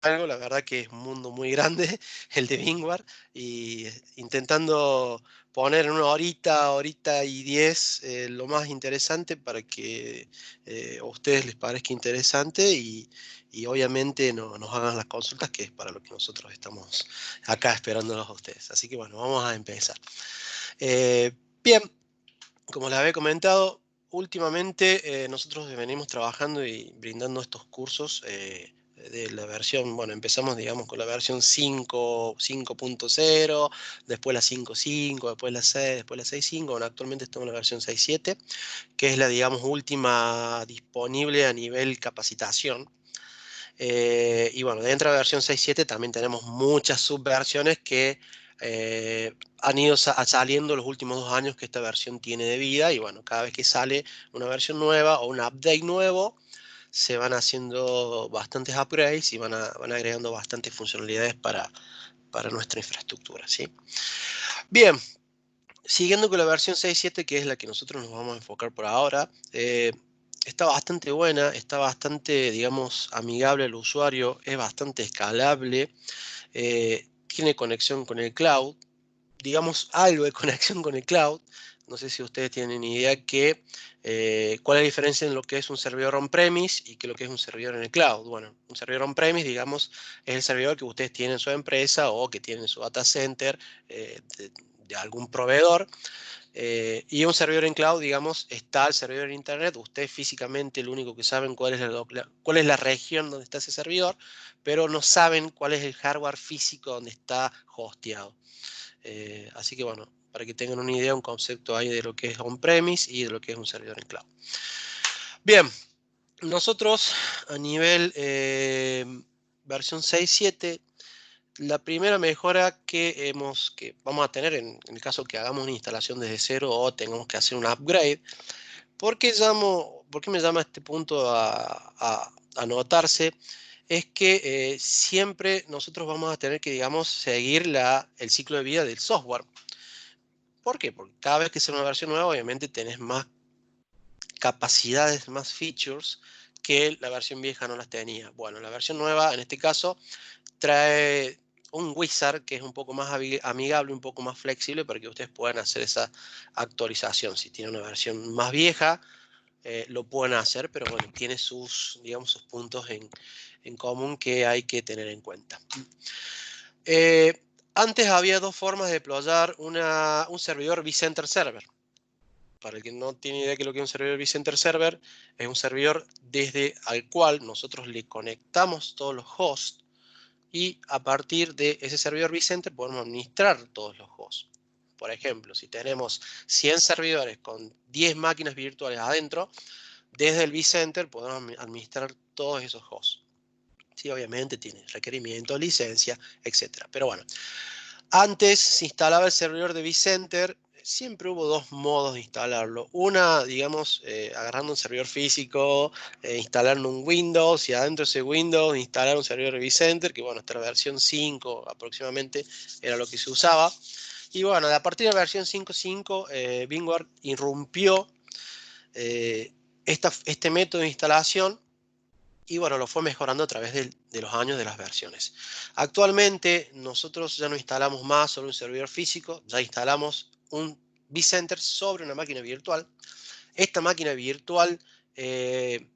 algo, la verdad que es un mundo muy grande el de Bingward y intentando poner en una horita, horita y 10 lo más interesante para que a ustedes les parezca interesante y obviamente nos hagan las consultas, que es para lo que nosotros estamos acá esperándolos a ustedes. Así que bueno, vamos a empezar. Eh, Bien, como les había comentado, últimamente nosotros venimos trabajando y brindando estos cursos de la versión, bueno, empezamos digamos con la versión 5, 5.0, después la 5.5, después la 6, después la 6.5, bueno, actualmente estamos en la versión 6.7, que es la digamos última disponible a nivel capacitación. Y bueno, dentro de la versión 6.7 también tenemos muchas subversiones que han ido saliendo los últimos 2 años que esta versión tiene de vida. Y bueno, cada vez que sale una versión nueva o un update nuevo, se van haciendo bastantes upgrades y van agregando bastantes funcionalidades para nuestra infraestructura, ¿sí? Bien, siguiendo con la versión 6.7, que es la que nosotros nos vamos a enfocar por ahora, está bastante buena, está bastante, digamos, amigable al usuario, es bastante escalable, tiene conexión con el cloud, digamos algo de conexión con el cloud. No sé si ustedes tienen idea cuál es la diferencia en lo que es un servidor on-premise y que lo que es un servidor en el cloud. Bueno, un servidor on-premise, digamos, es el servidor que ustedes tienen en su empresa o que tienen en su data center de algún proveedor. Y un servidor en cloud, digamos, está el servidor en internet. Ustedes físicamente lo único que saben cuál es la región donde está ese servidor, pero no saben cuál es el hardware físico donde está hosteado. Así que bueno, para que tengan una idea, un concepto ahí de lo que es on-premise y de lo que es un servidor en cloud. Bien, nosotros a nivel versión 6.7, la primera mejora que vamos a tener en el caso que hagamos una instalación desde cero o tengamos que hacer un upgrade. ¿Por qué me llama este punto a notarse? Es que siempre nosotros vamos a tener que, digamos, seguir el ciclo de vida del software. ¿Por qué? Porque cada vez que sale una versión nueva, obviamente tenés más capacidades, más features que la versión vieja no las tenía. Bueno, la versión nueva, en este caso, trae un wizard que es un poco más amigable, un poco más flexible para que ustedes puedan hacer esa actualización. Si tienen una versión más vieja, lo pueden hacer, pero bueno, tiene sus, digamos, sus puntos en común que hay que tener en cuenta. Antes había dos formas de deployar un servidor vCenter Server. Para el que no tiene idea de lo que es un servidor vCenter Server, es un servidor desde al cual nosotros le conectamos todos los hosts y a partir de ese servidor vCenter podemos administrar todos los hosts. Por ejemplo, si tenemos 100 servidores con 10 máquinas virtuales adentro, desde el vCenter podemos administrar todos esos hosts. Sí, obviamente tiene requerimientos, licencia, etc. Pero bueno, antes se instalaba el servidor de vCenter. Siempre hubo dos modos de instalarlo. Una, digamos, agarrando un servidor físico, instalando un Windows y adentro de ese Windows instalar un servidor de vCenter, que bueno, hasta la versión 5 aproximadamente era lo que se usaba. Y bueno, a partir de la versión 5.5, Bingward irrumpió este método de instalación y bueno, lo fue mejorando a través de los años de las versiones. Actualmente nosotros ya no instalamos más sobre un servidor físico, ya instalamos un vCenter sobre una máquina virtual. Esta máquina virtual tiene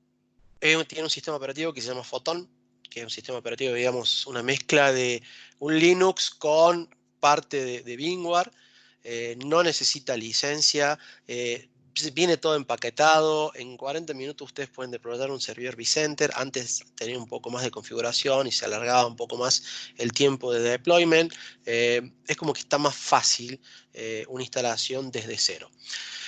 un sistema operativo que se llama Photon, que es un sistema operativo, digamos, una mezcla de un Linux con parte de Bingward. No necesita licencia, viene todo empaquetado. En 40 minutos ustedes pueden deployar un servidor vCenter. Antes tenía un poco más de configuración y se alargaba un poco más el tiempo de deployment. Es como que está más fácil una instalación desde cero.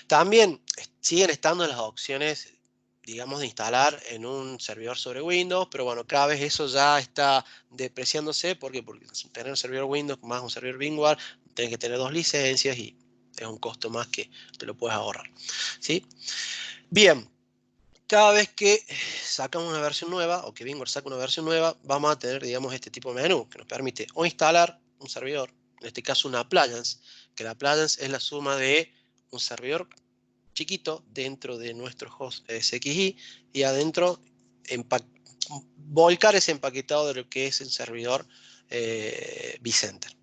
También siguen estando las opciones, digamos, de instalar en un servidor sobre Windows, pero bueno, cada vez eso ya está depreciándose. ¿Por qué? Porque tener un servidor Windows más un servidor Bingward, tienes que tener dos licencias y es un costo más que te lo puedes ahorrar, ¿sí? Bien, cada vez que sacamos una versión nueva o que Bingward saca una versión nueva, vamos a tener, digamos, este tipo de menú que nos permite o instalar un servidor, en este caso una appliance, que la appliance es la suma de un servidor chiquito dentro de nuestro host SXI y adentro volcar ese empaquetado de lo que es el servidor vCenter.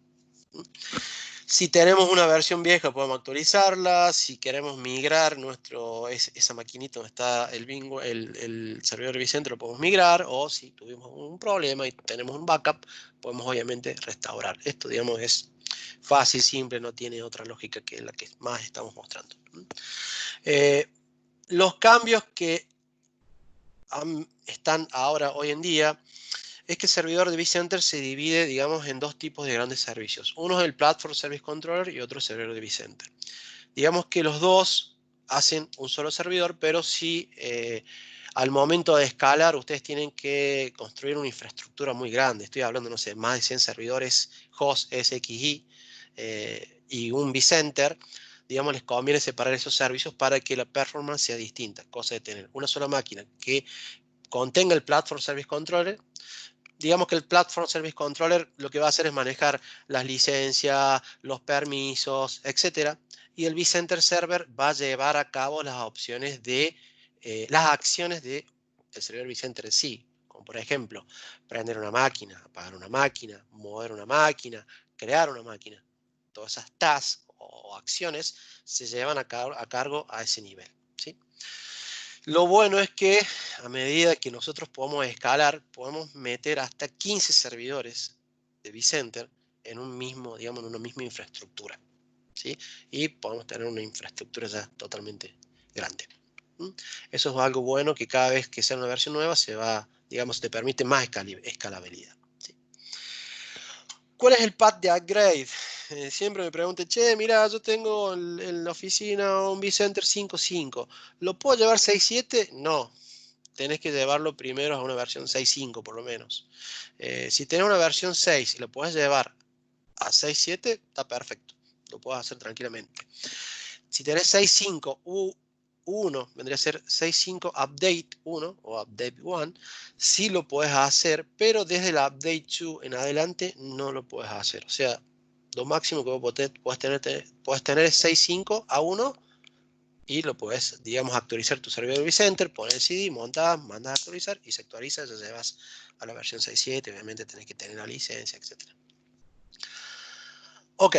Si tenemos una versión vieja, podemos actualizarla. Si queremos migrar esa maquinita donde está el servidor vCenter, lo podemos migrar. O si tuvimos un problema y tenemos un backup, podemos obviamente restaurar. Esto, digamos, es fácil, simple, no tiene otra lógica que la que más estamos mostrando. Los cambios que están ahora, hoy en día, es que el servidor de vCenter se divide, digamos, en dos tipos de grandes servicios. Uno es el Platform Service Controller y otro es el servidor de vCenter. Digamos que los dos hacen un solo servidor, pero sí, al momento de escalar, ustedes tienen que construir una infraestructura muy grande. Estoy hablando, no sé, más de 100 servidores host SXI y un vCenter. Digamos, les conviene separar esos servicios para que la performance sea distinta. Cosa de tener una sola máquina que contenga el Platform Service Controller. Digamos que el Platform Service Controller lo que va a hacer es manejar las licencias, los permisos, etc. Y el vCenter Server va a llevar a cabo las opciones de las acciones del servidor vCenter en sí. Como por ejemplo, prender una máquina, apagar una máquina, mover una máquina, crear una máquina. Todas esas tasks o acciones se llevan a cargo a ese nivel, ¿sí? Lo bueno es que a medida que nosotros podamos escalar, podemos meter hasta 15 servidores de vCenter en un mismo, digamos, en una misma infraestructura, ¿sí? Y podemos tener una infraestructura ya totalmente grande. Eso es algo bueno, que cada vez que sea una versión nueva se va, digamos, te permite más escalabilidad, ¿sí? ¿Cuál es el path de upgrade? Siempre me preguntan, che, mira, yo tengo en la oficina un vCenter 5.5. ¿Lo puedo llevar 6.7? No. Tenés que llevarlo primero a una versión 6.5 por lo menos. Si tenés una versión 6 y lo puedes llevar a 6.7, está perfecto. Lo puedes hacer tranquilamente. Si tenés 6.5 U1, vendría a ser 6.5 Update 1 o Update 1, sí lo puedes hacer, pero desde la Update 2 en adelante no lo puedes hacer. O sea, lo máximo que vos puedes tener es 6.5 a 1 y lo puedes, digamos, actualizar tu servidor vCenter, poner el CD, montas, mandas a actualizar y se actualiza, ya llevas a la versión 6.7, obviamente tenés que tener la licencia, etc. Ok,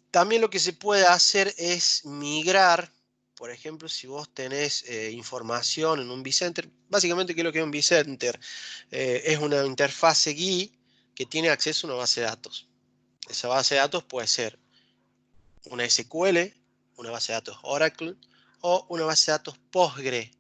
también lo que se puede hacer es migrar, por ejemplo, si vos tenés información en un vCenter, básicamente, ¿qué es lo que es un vCenter? Es una interfase GUI que tiene acceso a una base de datos. Esa base de datos puede ser una SQL, una base de datos Oracle o una base de datos Postgre.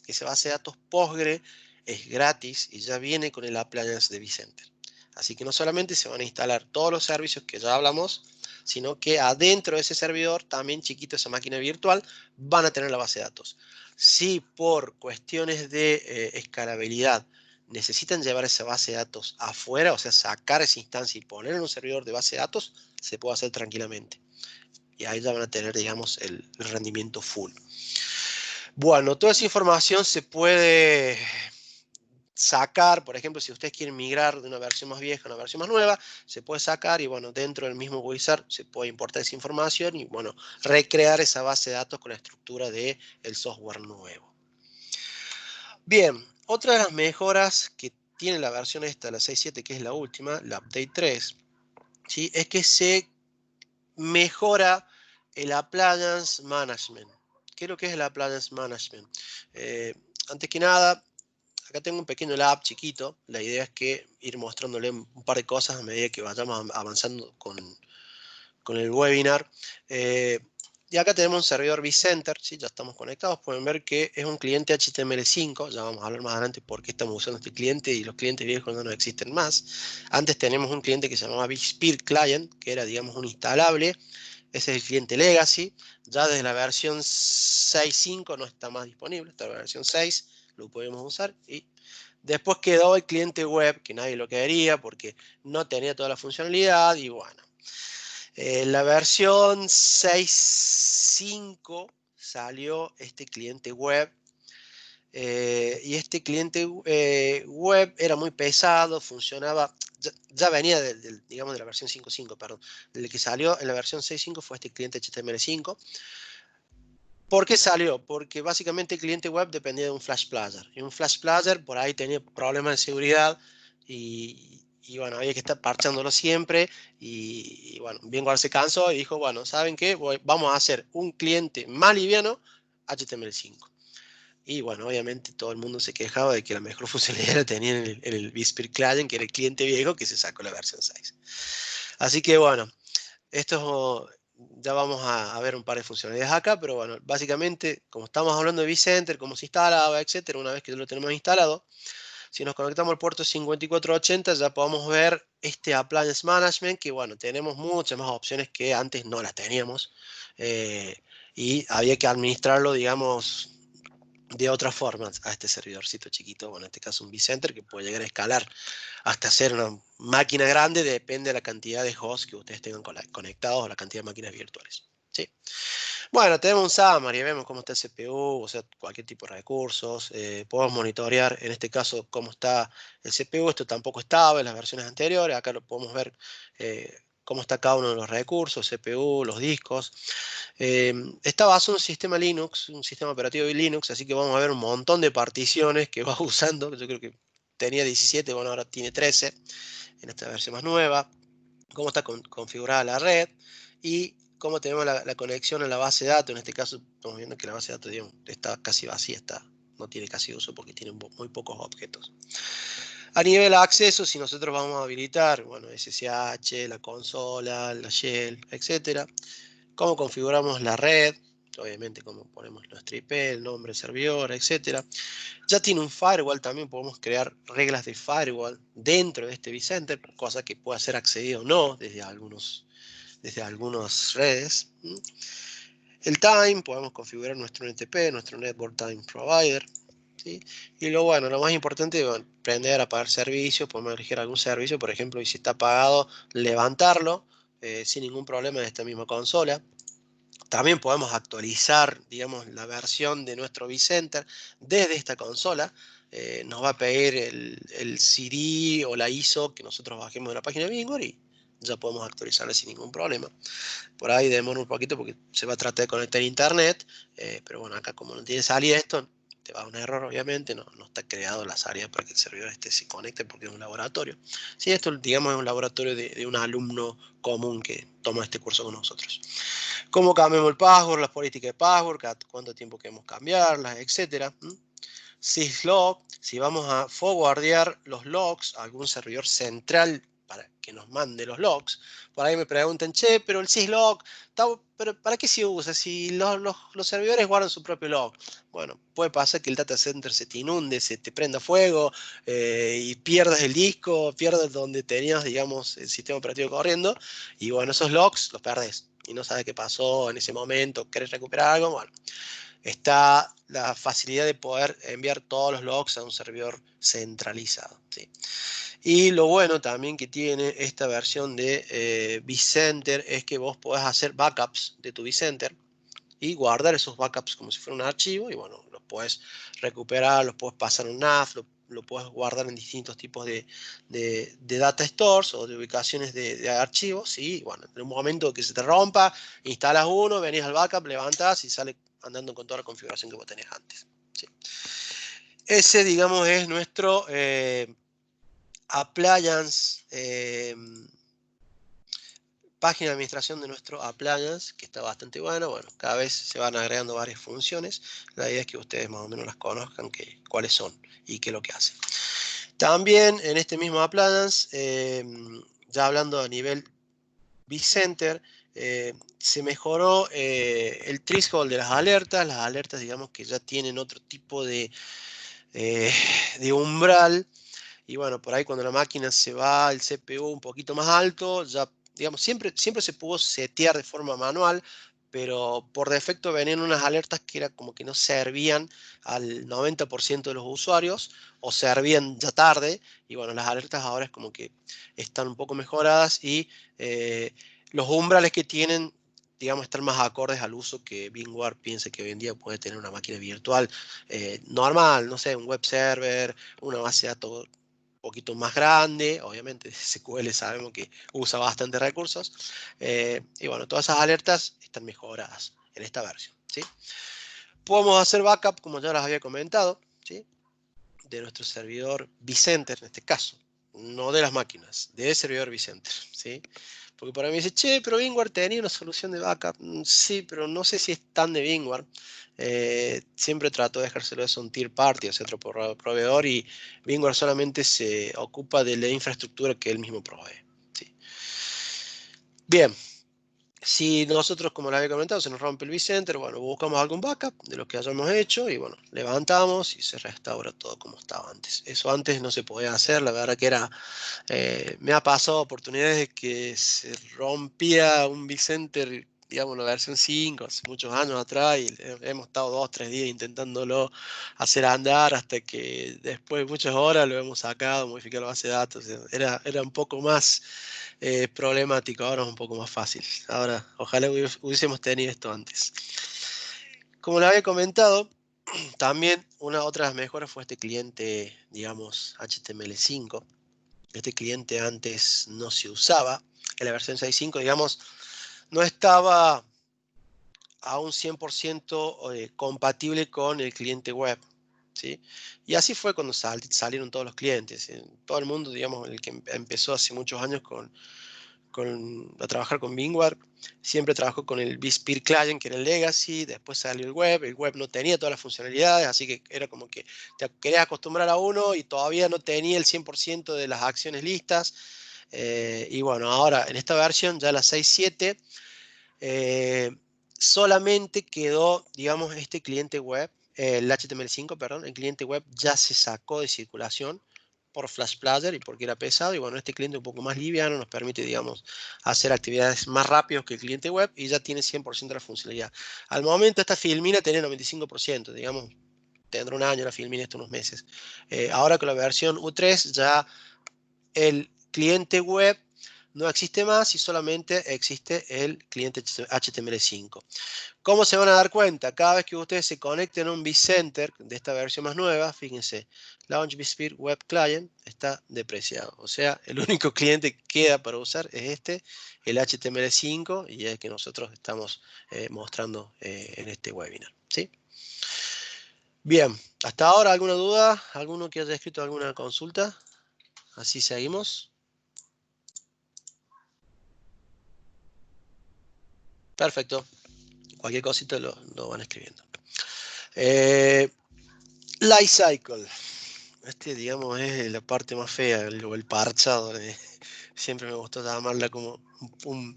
Esa base de datos Postgre es gratis y ya viene con el appliance de vCenter. Así que no solamente se van a instalar todos los servicios que ya hablamos, sino que adentro de ese servidor, también chiquito, esa máquina virtual, van a tener la base de datos. Si por cuestiones de escalabilidad necesitan llevar esa base de datos afuera, o sea, sacar esa instancia y poner en un servidor de base de datos, se puede hacer tranquilamente. Y ahí ya van a tener, digamos, el rendimiento full. Bueno, toda esa información se puede sacar, por ejemplo, si ustedes quieren migrar de una versión más vieja a una versión más nueva, se puede sacar y bueno, dentro del mismo wizard se puede importar esa información y bueno, recrear esa base de datos con la estructura del software nuevo. Bien, otra de las mejoras que tiene la versión esta, la 6.7, que es la última, la Update 3, ¿sí? Es que se mejora el Appliance Management. ¿Qué es lo que es el Appliance Management? Antes que nada, acá tengo un pequeño lab chiquito. La idea es que ir mostrándole un par de cosas a medida que vayamos avanzando con el webinar. Y acá tenemos un servidor vCenter, ¿sí? Ya estamos conectados. Pueden ver que es un cliente HTML5. Ya vamos a hablar más adelante por qué estamos usando este cliente y los clientes viejos no existen más. Antes tenemos un cliente que se llamaba BigSpeed Client, que era, digamos, un instalable. Ese es el cliente Legacy. Ya desde la versión 6.5 no está más disponible. Está la versión 6, lo podemos usar. Y después quedó el cliente web, que nadie lo quería porque no tenía toda la funcionalidad. Y bueno, la versión 6.5 salió este cliente web. Y este cliente web era muy pesado, funcionaba, ya venía digamos, de la versión 5.5, perdón. El que salió en la versión 6.5 fue este cliente HTML5. ¿Por qué salió? Porque básicamente el cliente web dependía de un Flash Player. Y un Flash Player por ahí tenía problemas de seguridad y bueno, había que estar parchándolo siempre. Y bueno, VMware se cansó y dijo, bueno, ¿saben qué? Vamos a hacer un cliente más liviano, HTML5. Y bueno, obviamente todo el mundo se quejaba de que la mejor funcionalidad la tenía en el Whisper Client, que era el cliente viejo que se sacó la versión 6. Así que bueno, esto ya vamos a ver un par de funcionalidades acá, pero bueno, básicamente, como estamos hablando de vCenter, cómo se instalaba, etcétera, una vez que lo tenemos instalado, si nos conectamos al puerto 5480, ya podemos ver este Appliance Management, que bueno, tenemos muchas más opciones que antes no las teníamos, eh, y había que administrarlo, digamos, de otra forma a este servidorcito chiquito, bueno, en este caso un vCenter, que puede llegar a escalar hasta hacer una máquina grande, depende de la cantidad de hosts que ustedes tengan conectados o la cantidad de máquinas virtuales. ¿Sí? Bueno, tenemos un summary, vemos cómo está el CPU, o sea, cualquier tipo de recursos. Podemos monitorear, en este caso, cómo está el CPU. Esto tampoco estaba en las versiones anteriores. Acá lo podemos ver cómo está cada uno de los recursos, CPU, los discos. Está basado en un sistema Linux, un sistema operativo de Linux, así que vamos a ver un montón de particiones que va usando. Yo creo que tenía 17, bueno, ahora tiene 13 en esta versión más nueva. Cómo está configurada la red y cómo tenemos la conexión a la base de datos. En este caso, estamos viendo que la base de datos, digamos, está casi vacía, no tiene casi uso porque tiene muy pocos objetos. A nivel de acceso, si nosotros vamos a habilitar, bueno, SSH, la consola, la shell, etcétera, cómo configuramos la red, obviamente cómo ponemos nuestra IP, el nombre del servidor, etcétera. Ya tiene un firewall, también podemos crear reglas de firewall dentro de este vCenter, cosa que pueda ser accedido o no desde algunas redes. El time, podemos configurar nuestro NTP, nuestro Network Time Provider. ¿Sí? Y bueno, lo más importante, bueno, prender, apagar servicios, podemos elegir algún servicio, por ejemplo, y si está apagado, levantarlo sin ningún problema en esta misma consola. También podemos actualizar, digamos, la versión de nuestro vCenter desde esta consola. Nos va a pedir el CD o la ISO que nosotros bajemos de la página de VMware y ya podemos actualizarla sin ningún problema. Por ahí demora un poquito porque se va a tratar de conectar a internet, pero bueno, acá como no tiene salida esto, te va a dar un error obviamente, no está creado las áreas para que el servidor se conecte porque es un laboratorio. Sí, esto digamos es un laboratorio de un alumno común que toma este curso con nosotros. Cómo cambiamos el password, las políticas de password, cada cuánto tiempo queremos cambiarlas, etcétera. Syslog, si vamos a forwardear los logs a algún servidor central para que nos mande los logs. Por ahí me preguntan, che, pero el syslog, ¿pero para qué se usa? Si los servidores guardan su propio log. Bueno, puede pasar que el data center se te inunde, se te prenda fuego y pierdas el disco, pierdas donde tenías, digamos, el sistema operativo corriendo. Y bueno, esos logs los perdés y no sabes qué pasó en ese momento, querés recuperar algo, bueno. Está la facilidad de poder enviar todos los logs a un servidor centralizado. ¿Sí? Y lo bueno también que tiene esta versión de vCenter es que vos podés hacer backups de tu vCenter y guardar esos backups como si fuera un archivo y bueno, los puedes recuperar, los puedes pasar a un NAS, lo puedes guardar en distintos tipos de data stores o de ubicaciones de archivos y bueno, en un momento que se te rompa, instalas uno, venís al backup, levantás y sale andando con toda la configuración que vos tenés antes. ¿Sí? Ese, digamos, es nuestro appliance, página de administración de nuestro appliance, que está bastante bueno. Bueno, cada vez se van agregando varias funciones. La idea es que ustedes más o menos las conozcan, cuáles son y qué es lo que hacen. También en este mismo appliance, ya hablando a nivel vCenter, se mejoró el threshold de las alertas, digamos que ya tienen otro tipo de umbral, y bueno, por ahí cuando la máquina se va al CPU un poquito más alto, ya, digamos, siempre se pudo setear de forma manual, pero por defecto venían unas alertas que era como que no servían al 90% de los usuarios o servían ya tarde, y bueno, las alertas ahora es como que están un poco mejoradas y los umbrales que tienen, digamos, están más acordes al uso que VMware piensa que hoy en día puede tener una máquina virtual normal, no sé, un web server, una base de datos poquito más grande, obviamente SQL sabemos que usa bastante recursos, y bueno, todas esas alertas están mejoradas en esta versión, ¿sí? Podemos hacer backup, como ya les había comentado, ¿sí? De nuestro servidor vCenter, en este caso. No de las máquinas, del servidor vCenter, ¿sí? Porque para mí dice, che, pero VMware tenía una solución de backup. Sí, pero no sé si es tan de VMware. Siempre trato de dejárselo eso a un tier party, o sea, otro proveedor, y VMware solamente se ocupa de la infraestructura que él mismo provee, ¿sí? Bien. Si nosotros, como les había comentado, se nos rompe el vCenter, bueno, buscamos algún backup de lo que hayamos hecho y bueno, levantamos y se restaura todo como estaba antes. Eso antes no se podía hacer, la verdad que era, me ha pasado oportunidades de que se rompía un vCenter, digamos, la versión 5, hace muchos años atrás y hemos estado 2 o 3 días intentándolo hacer andar hasta que después de muchas horas lo hemos sacado, modificado la base de datos, era un poco más problemático, ahora es un poco más fácil. Ahora, ojalá hubiésemos tenido esto antes. Como le había comentado, también una otra de las mejoras fue este cliente, digamos, HTML5. Este cliente antes no se usaba. En la versión 6.5, digamos, no estaba a un 100% compatible con el cliente web, ¿sí? Y así fue cuando salieron todos los clientes. Todo el mundo, digamos, el que empezó hace muchos años a trabajar con VMware, siempre trabajó con el vSphere Client, que era el Legacy, después salió el web no tenía todas las funcionalidades, así que era como que te querías acostumbrar a uno y todavía no tenía el 100% de las acciones listas. Y bueno, ahora en esta versión, ya la 6.7, eh, solamente quedó, digamos, este cliente web, el HTML5, perdón, el cliente web ya se sacó de circulación por Flash Player y porque era pesado. Y bueno, este cliente un poco más liviano nos permite, digamos, hacer actividades más rápidos que el cliente web y ya tiene 100% de la funcionalidad. Al momento esta Filmina tenía 95%, digamos, tendrá un año la Filmina, estos unos meses. Ahora con la versión U3 ya el cliente web no existe más y solamente existe el cliente HTML5. ¿Cómo se van a dar cuenta? Cada vez que ustedes se conecten a un vCenter de esta versión más nueva, fíjense, Launch vSphere Web Client está depreciado. O sea, el único cliente que queda para usar es este, el HTML5, y es el que nosotros estamos mostrando en este webinar, ¿sí? Bien, hasta ahora, ¿alguna duda? ¿Alguno que haya escrito alguna consulta? Así seguimos. Perfecto. Cualquier cosita lo van escribiendo. Life Cycle. Este, digamos, es la parte más fea, el parchado. Siempre me gustó llamarla como un,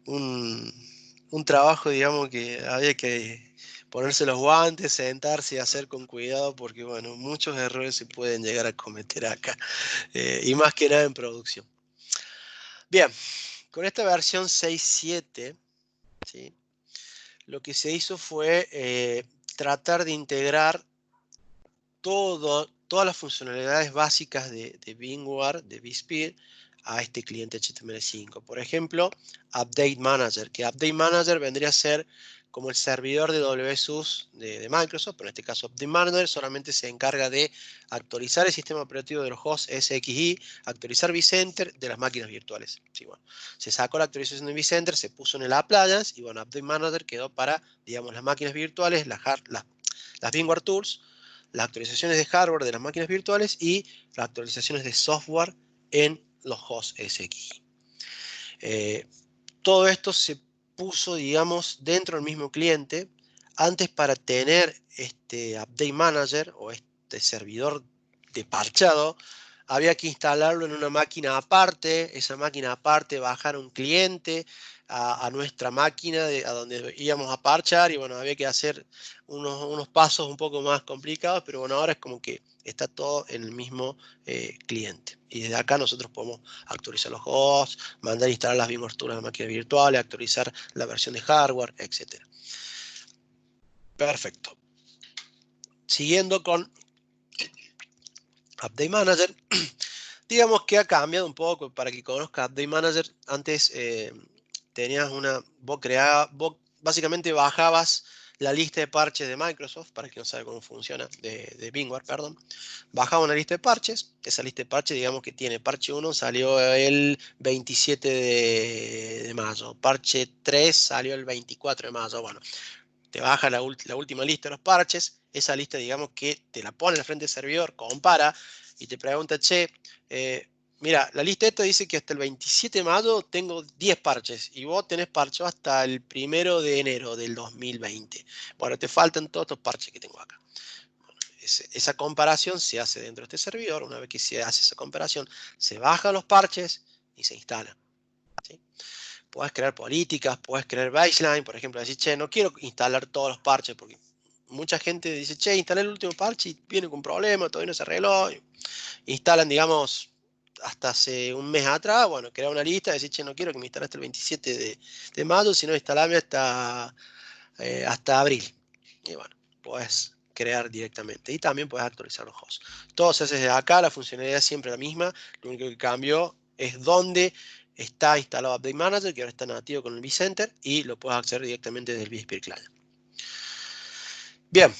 un trabajo, digamos, que había que ponerse los guantes, sentarse y hacer con cuidado, porque, bueno, muchos errores se pueden llegar a cometer acá, y más que nada en producción. Bien, con esta versión 6.7, ¿sí? Lo que se hizo fue tratar de integrar todas las funcionalidades básicas de VMware, de vSphere, a este cliente HTML5. Por ejemplo, Update Manager, que Update Manager vendría a ser como el servidor de WSUS de Microsoft, pero en este caso Update Manager solamente se encarga de actualizar el sistema operativo de los hosts SXI, actualizar vCenter de las máquinas virtuales. Sí, bueno, se sacó la actualización de vCenter, se puso en el Appliance y bueno, Update Manager quedó para, digamos, las máquinas virtuales, las VMware Tools, las actualizaciones de hardware de las máquinas virtuales y las actualizaciones de software en los hosts SXI. Todo esto se puso, digamos, dentro del mismo cliente. Antes, para tener este Update Manager o este servidor de parchado, había que instalarlo en una máquina aparte, esa máquina aparte bajar un cliente a nuestra máquina a donde íbamos a parchar y bueno, había que hacer unos pasos un poco más complicados, pero bueno, ahora es como que está todo en el mismo cliente. Y desde acá nosotros podemos actualizar los hosts, mandar a instalar las VMware Tools en las máquinas virtuales, actualizar la versión de hardware, etc. Perfecto. Siguiendo con Update Manager, digamos que ha cambiado un poco para que conozca Update Manager. Antes tenías vos básicamente bajabas la lista de parches de Microsoft, para quien no sabe cómo funciona, de VMware, perdón. Bajaba una lista de parches, esa lista de parches, digamos que tiene parche 1, salió el 27 de mayo, parche 3 salió el 24 de mayo, bueno. te baja la última lista de los parches, esa lista, digamos, que te la pone al frente del servidor, compara y te pregunta, che, mira, la lista esta dice que hasta el 27 de mayo tengo 10 parches y vos tenés parches hasta el 1 de enero del 2020. Bueno, te faltan todos estos parches que tengo acá. Esa comparación se hace dentro de este servidor. Una vez que se hace esa comparación, se bajan los parches y se instalan, ¿sí? Puedes crear políticas, puedes crear baseline, por ejemplo, decir, che, no quiero instalar todos los parches, porque mucha gente dice, che, instalé el último parche y viene con un problema, todavía no se arregló. Instalan, digamos, hasta hace un mes atrás, bueno, crear una lista, decir, che, no quiero que me instale hasta el 27 de mayo, sino instalame hasta abril. Y bueno, puedes crear directamente. Y también puedes actualizar los hosts. Todo se hace desde acá, la funcionalidad es siempre la misma. Lo único que cambió es dónde está instalado Update Manager, que ahora está nativo con el vCenter, y lo puedes acceder directamente desde el vSphere Client. Bien.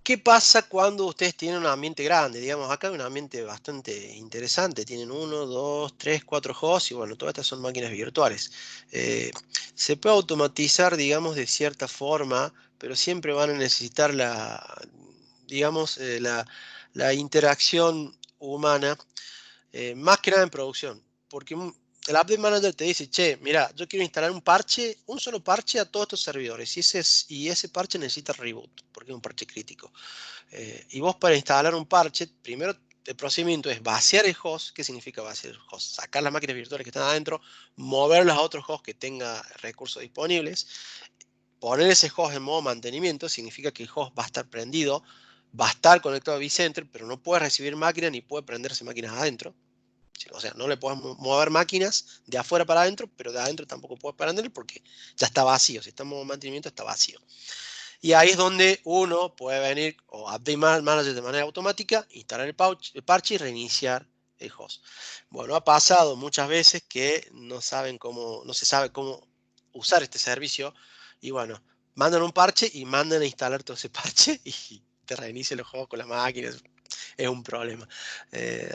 ¿Qué pasa cuando ustedes tienen un ambiente grande? Digamos, acá hay un ambiente bastante interesante. Tienen 1, 2, 3, 4 hosts y bueno, todas estas son máquinas virtuales. Se puede automatizar, digamos, de cierta forma, pero siempre van a necesitar digamos, la interacción humana, más que nada en producción. Porque el Update Manager te dice, che, mira, yo quiero instalar un solo parche a todos estos servidores. Y ese parche necesita reboot, porque es un parche crítico. Y vos para instalar un parche, primero el procedimiento es vaciar el host. ¿Qué significa vaciar el host? Sacar las máquinas virtuales que están adentro, moverlas a otros hosts que tenga recursos disponibles, poner ese host en modo mantenimiento, significa que el host va a estar prendido, va a estar conectado a vCenter, pero no puede recibir máquinas ni puede prenderse máquinas adentro. O sea, no le puedes mover máquinas de afuera para adentro, pero de adentro tampoco puedes prender porque ya está vacío. Si está en modo mantenimiento, está vacío. Y ahí es donde uno puede venir o Update Manager de manera automática, instalar el parche y reiniciar el host. Bueno, ha pasado muchas veces que no se sabe cómo usar este servicio y bueno, mandan un parche y mandan a instalar todo ese parche y te reinicia el juego con las máquinas. Es un problema.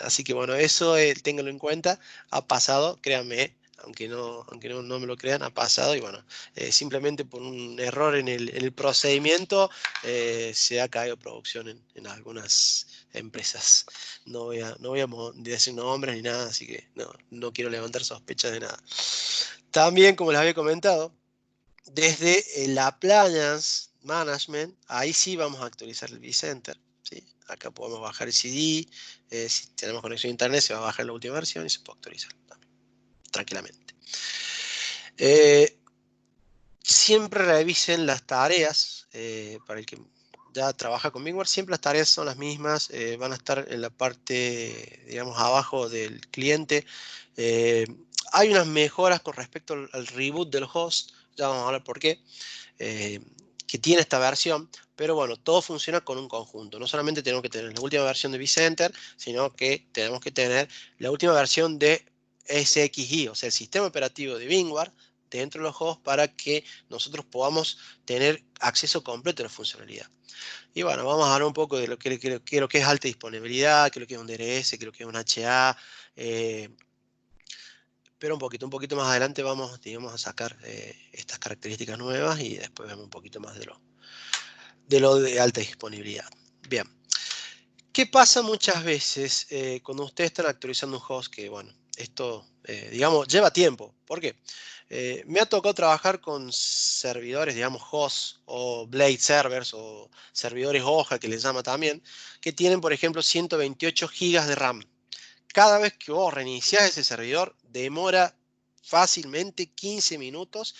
Así que bueno, eso ténganlo en cuenta. Ha pasado, créanme, aunque no me lo crean, ha pasado y bueno, simplemente por un error en el procedimiento se ha caído producción en algunas empresas. No voy a decir nombres ni nada, así que no quiero levantar sospechas de nada. También, como les había comentado, desde el Appliance Management, ahí sí vamos a actualizar el vCenter, ¿sí? Acá podemos bajar el CD, si tenemos conexión a internet se va a bajar la última versión y se puede actualizar también, tranquilamente. Siempre revisen las tareas, para el que ya trabaja con VMware, siempre las tareas son las mismas, van a estar en la parte, digamos, abajo del cliente. Hay unas mejoras con respecto al reboot del host, ya vamos a hablar por qué, que tiene esta versión, pero bueno, todo funciona con un conjunto. No solamente tenemos que tener la última versión de vCenter, sino que tenemos que tener la última versión de SXI, o sea, el sistema operativo de VMware, dentro de los hosts para que nosotros podamos tener acceso completo a la funcionalidad. Y bueno, vamos a hablar un poco de lo que es alta disponibilidad, qué es lo que es un DRS, qué es lo que es un HA, pero un poquito más adelante vamos, digamos, a sacar estas características nuevas y después vemos un poquito más de alta disponibilidad. Bien. ¿Qué pasa muchas veces cuando ustedes están actualizando un host? Que bueno, esto, digamos, lleva tiempo. ¿Por qué? Me ha tocado trabajar con servidores, digamos, host o Blade servers o servidores hoja, que les llama también, que tienen, por ejemplo, 128 gigas de RAM. Cada vez que vos reiniciás ese servidor, demora fácilmente 15 minutos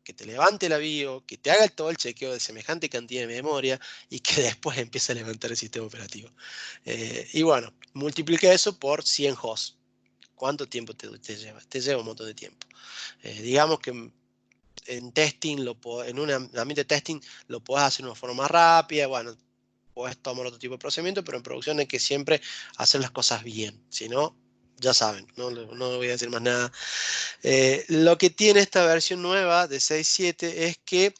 que te levante la BIOS, que te haga todo el chequeo de semejante cantidad de memoria y que después empiece a levantar el sistema operativo. Y bueno, multiplica eso por 100 hosts. ¿Cuánto tiempo te lleva? Te lleva un montón de tiempo. Digamos que en testing, en un ambiente de testing, lo podés hacer de una forma más rápida. Bueno, podés tomar otro tipo de procedimiento, pero en producción hay que siempre hacer las cosas bien. Si no, ya saben, no voy a decir más nada. Lo que tiene esta versión nueva de 6.7 es que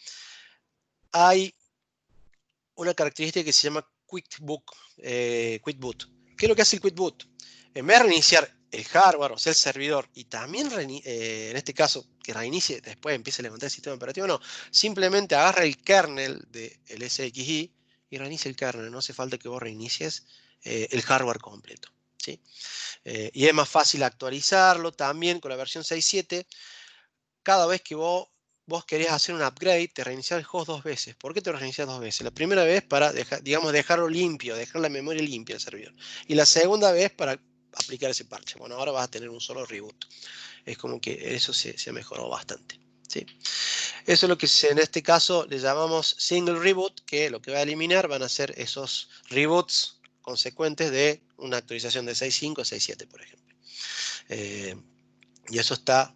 hay una característica que se llama Quick Boot. ¿Qué es lo que hace el Quick Boot? En vez de reiniciar el hardware, o sea, el servidor, y también en este caso que reinicie, después empiece a levantar el sistema operativo, no, simplemente agarra el kernel del SXI y reinicia el kernel, no hace falta que vos reinicies el hardware completo, ¿sí? Y es más fácil actualizarlo también con la versión 6.7. Cada vez que vos querés hacer un upgrade, te reinicias el host 2 veces. ¿Por qué te reinicias 2 veces? La primera vez para digamos, dejarlo limpio, dejar la memoria limpia del servidor. Y la segunda vez para aplicar ese parche. Bueno, ahora vas a tener un solo reboot. Es como que eso se mejoró bastante, ¿sí? Eso es lo que en este caso le llamamos single reboot, que lo que va a eliminar van a ser esos reboots consecuentes de una actualización de 6.5 a 6.7, por ejemplo. Y eso está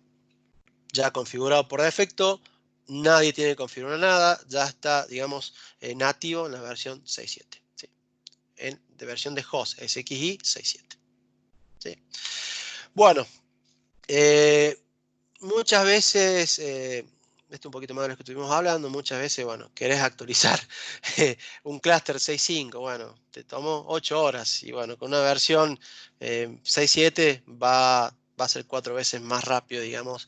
ya configurado por defecto. Nadie tiene que configurar nada. Ya está, digamos, nativo en la versión 6.7. ¿Sí? De versión de host SXI 6.7. ¿Sí? Bueno, muchas veces, esto es un poquito más de lo que estuvimos hablando, muchas veces, bueno, querés actualizar un clúster 6.5, bueno, te tomó 8 horas y bueno, con una versión 6.7 va a ser 4 veces más rápido, digamos,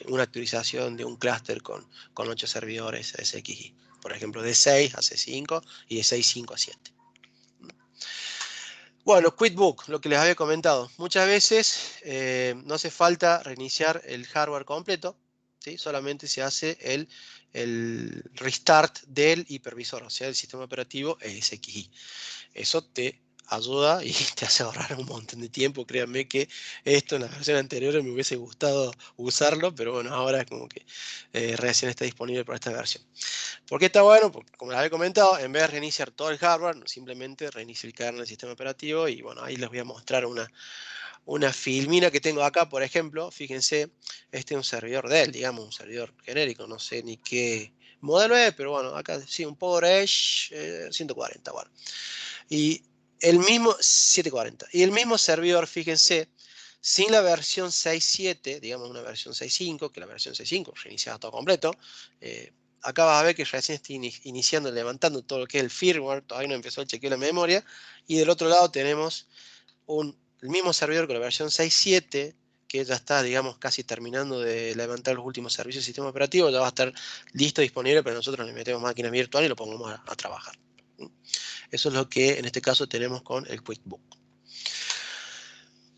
una actualización de un clúster con 8 servidores SXI. Por ejemplo, de 6 a C5 y de 6.5 a 7. Bueno, QuickBook, lo que les había comentado. Muchas veces no hace falta reiniciar el hardware completo, ¿sí? Solamente se hace el restart del hipervisor, o sea, el sistema operativo SXI. Eso te ayuda y te hace ahorrar un montón de tiempo. Créanme que esto en la versión anterior me hubiese gustado usarlo, pero bueno, ahora es como que recién está disponible para esta versión. ¿Por qué está bueno? Porque, como les había comentado, en vez de reiniciar todo el hardware, simplemente reinicio el kernel del sistema operativo y bueno, ahí les voy a mostrar una filmina que tengo acá, por ejemplo. Fíjense, este es un servidor Dell, digamos, un servidor genérico, no sé ni qué modelo es, pero bueno, acá sí, un PowerEdge 140, bueno. Y el mismo 740. Y el mismo servidor, fíjense, sin la versión 6.7, digamos una versión 6.5, que la versión 6.5 reiniciada todo completo. Acá vas a ver que recién estoy iniciando, levantando todo lo que es el firmware, todavía no empezó el chequeo de la memoria. Y del otro lado tenemos el mismo servidor con la versión 6.7, que ya está, digamos, casi terminando de levantar los últimos servicios del sistema operativo, ya va a estar listo, disponible, pero nosotros le metemos máquinas virtuales y lo pongamos a trabajar. Eso es lo que en este caso tenemos con el QuickBook.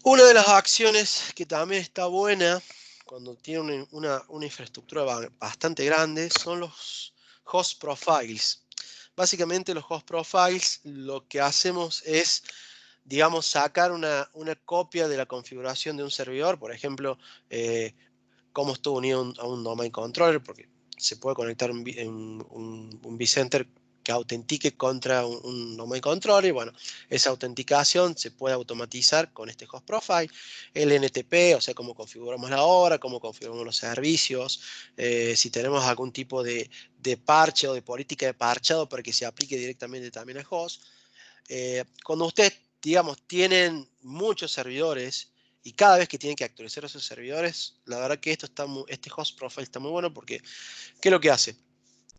Una de las acciones que también está buena cuando tiene una infraestructura bastante grande son los host profiles. Básicamente los host profiles lo que hacemos es, digamos, sacar una copia de la configuración de un servidor, por ejemplo, cómo estuvo unido a un domain controller, porque se puede conectar un vCenter que autentique contra un domain controller. Y bueno, esa autenticación se puede automatizar con este host profile, el NTP, o sea, cómo configuramos la hora, cómo configuramos los servicios, si tenemos algún tipo de parche o de política de parchado para que se aplique directamente también al host. Cuando ustedes, digamos, tienen muchos servidores y cada vez que tienen que actualizar esos servidores, la verdad que este host profile está muy bueno porque, ¿qué es lo que hace?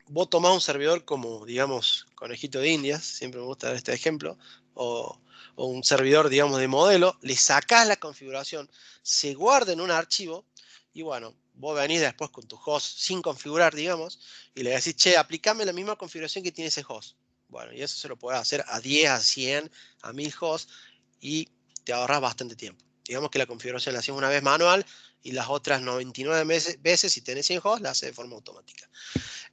Vos tomás un servidor como, digamos, conejito de Indias, siempre me gusta dar este ejemplo, o un servidor, digamos, de modelo, le sacás la configuración, se guarda en un archivo y bueno, vos venís después con tu host sin configurar, digamos, y le decís, che, aplicame la misma configuración que tiene ese host. Bueno, y eso se lo puedes hacer a 10, a 100, a 1000 hosts y te ahorras bastante tiempo. Digamos que la configuración la haces una vez manual y las otras 99 veces, si tenés 100 hosts, la haces de forma automática.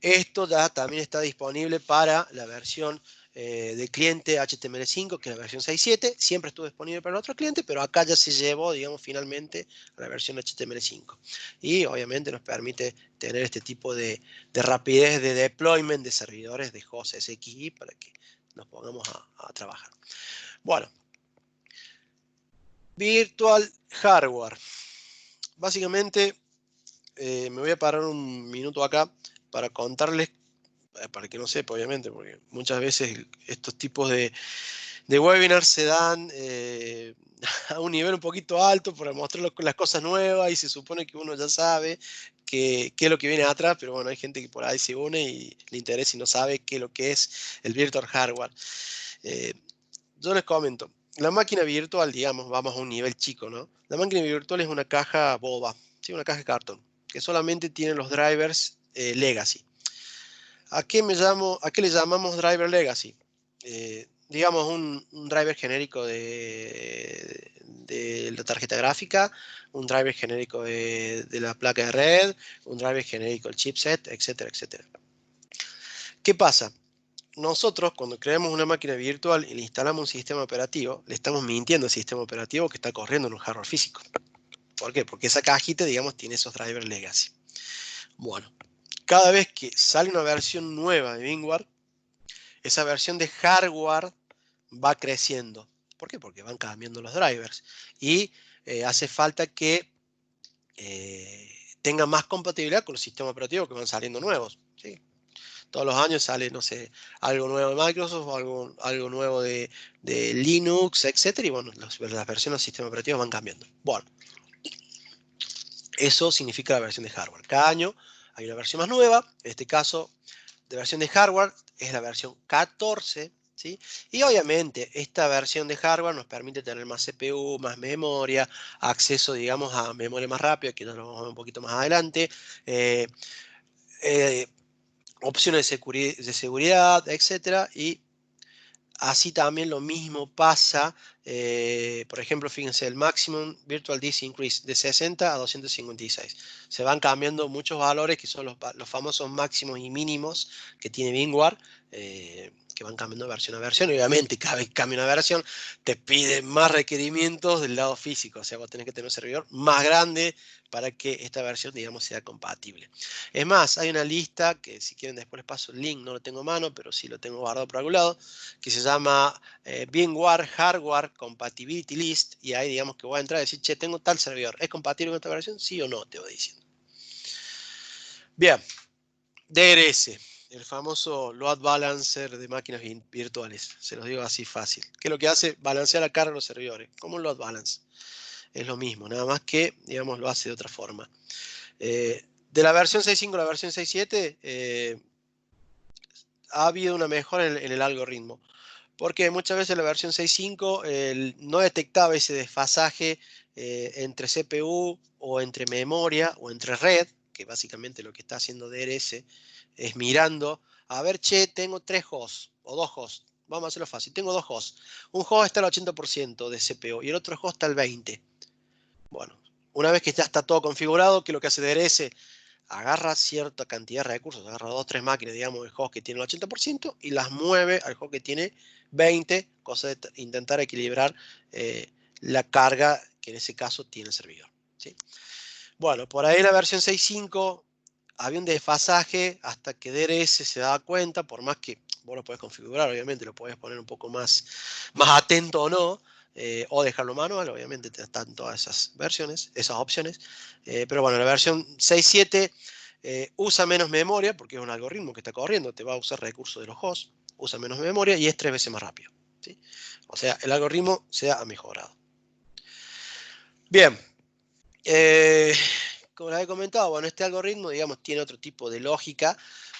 Esto ya también está disponible para la versión de cliente HTML5, que es la versión 6.7. Siempre estuvo disponible para el otro cliente, pero acá ya se llevó, digamos, finalmente a la versión HTML5. Y obviamente nos permite tener este tipo de rapidez de deployment de servidores de host SXI para que nos pongamos a trabajar. Bueno, virtual hardware. Básicamente, me voy a parar un minuto acá para contarles, para que no sepa, obviamente, porque muchas veces estos tipos de webinars se dan a un nivel un poquito alto para mostrar las cosas nuevas y se supone que uno ya sabe qué es lo que viene atrás, pero bueno, hay gente que por ahí se une y le interesa y no sabe qué es lo que es el virtual hardware. Yo les comento, la máquina virtual, digamos, vamos a un nivel chico, ¿no? La máquina virtual es una caja boba, ¿sí? Una caja de cartón, que solamente tiene los drivers legacy. ¿A qué le llamamos driver legacy? Digamos un driver genérico de la tarjeta gráfica, un driver genérico de la placa de red, un driver genérico del chipset, etcétera, etcétera. ¿Qué pasa? Nosotros, cuando creamos una máquina virtual y le instalamos un sistema operativo, le estamos mintiendo al sistema operativo que está corriendo en un hardware físico. ¿Por qué? Porque esa cajita, digamos, tiene esos drivers legacy. Bueno, cada vez que sale una versión nueva de VMware, esa versión de hardware va creciendo. ¿Por qué? Porque van cambiando los drivers. Y hace falta que tenga más compatibilidad con los sistemas operativos que van saliendo nuevos. ¿Sí? Todos los años sale, no sé, algo nuevo de Microsoft o algo nuevo de Linux, etcétera. Y bueno, las versiones del sistema operativo van cambiando. Bueno, eso significa la versión de hardware. Cada año hay una versión más nueva. En este caso, de versión de hardware es la versión 14. ¿Sí? Y obviamente esta versión de hardware nos permite tener más CPU, más memoria, acceso, digamos, a memoria más rápida, que ya lo vamos a ver un poquito más adelante. Eh, eh, Opciones de seguridad, etcétera. Y así también lo mismo pasa, por ejemplo, fíjense, el Maximum Virtual Disk Increase de 60 a 256. Se van cambiando muchos valores que son los famosos máximos y mínimos que tiene VMware, que van cambiando de versión a versión. Y obviamente, cada vez que cambia una versión, te pide más requerimientos del lado físico. O sea, vos tenés que tener un servidor más grande para que esta versión, digamos, sea compatible. Es más, hay una lista que si quieren después les paso el link, no lo tengo a mano, pero sí lo tengo guardado por algún lado, que se llama VMware Hardware Compatibility List, y ahí digamos que voy a entrar y decir, che, tengo tal servidor, ¿es compatible con esta versión? Sí o no, te voy diciendo. Bien, DRS, el famoso load balancer de máquinas virtuales, se los digo así fácil. ¿Qué es lo que hace? Balancea la carga de los servidores, como un load balance. Es lo mismo, nada más que, digamos, lo hace de otra forma. De la versión 6.5 a la versión 6.7, ha habido una mejora en el algoritmo. Porque muchas veces la versión 6.5 no detectaba ese desfasaje entre CPU o entre memoria o entre red, que básicamente lo que está haciendo DRS es mirando, a ver, che, tengo 3 hosts o 2 hosts. Vamos a hacerlo fácil. Tengo 2 hosts. Un host está al 80% de CPU y el otro host está al 20%. Bueno, una vez que ya está todo configurado, ¿qué es lo que hace DRS? Agarra cierta cantidad de recursos, agarra 2 o 3 máquinas, digamos, el host que tiene el 80% y las mueve al host que tiene 20%, cosa de intentar equilibrar la carga que en ese caso tiene el servidor. ¿Sí? Bueno, por ahí en la versión 6.5 había un desfasaje hasta que DRS se daba cuenta, por más que vos lo podés configurar, obviamente lo podés poner un poco más atento o no, o dejarlo manual, obviamente te están todas esas versiones, esas opciones. Pero bueno, la versión 6.7 usa menos memoria, porque es un algoritmo que está corriendo, te va a usar recursos de los hosts, usa menos memoria y es 3 veces más rápido. ¿Sí? O sea, el algoritmo se ha mejorado. Bien, como les he comentado, bueno, este algoritmo, digamos, tiene otro tipo de lógica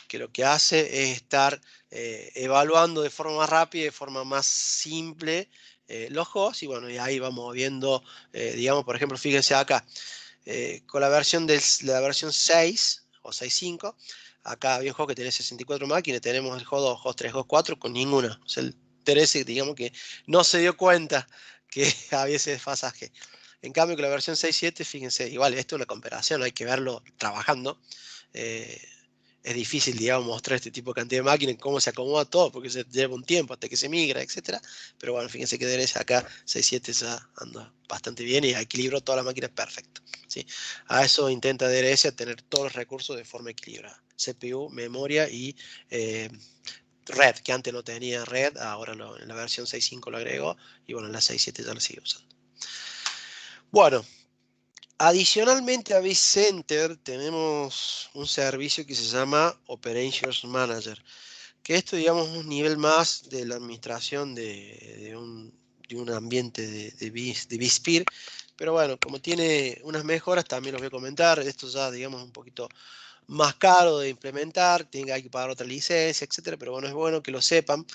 que lo que hace es estar evaluando de forma más rápida, de forma más simple los hosts, y bueno, y ahí vamos viendo, digamos, por ejemplo, fíjense acá, con la versión 6 o 6.5, acá había un host que tiene 64 máquinas, tenemos el host 2, host 3, host 4 con ninguna. O sea, el TRS, digamos que no se dio cuenta que había ese desfasaje. En cambio, con la versión 6.7, fíjense, igual, esto es una comparación, hay que verlo trabajando. Eh, es difícil, digamos, mostrar este tipo de cantidad de máquinas, cómo se acomoda todo, porque se lleva un tiempo hasta que se migra, etcétera. Pero bueno, fíjense que DNS acá 6.7 ya anda bastante bien y equilibró todas las máquinas perfecto. ¿Sí? A eso intenta DRS, a tener todos los recursos de forma equilibrada. CPU, memoria y red, que antes no tenía red, ahora en la versión 6.5 lo agregó y bueno, en la 6.7 ya lo sigue usando. Bueno, adicionalmente a vCenter tenemos un servicio que se llama Operations Manager, que esto, digamos, es un nivel más de la administración de un ambiente de vSphere, pero bueno, como tiene unas mejoras, también los voy a comentar. Esto ya, digamos, un poquito más caro de implementar, hay que pagar otra licencia, etcétera, pero bueno, es bueno que lo sepan,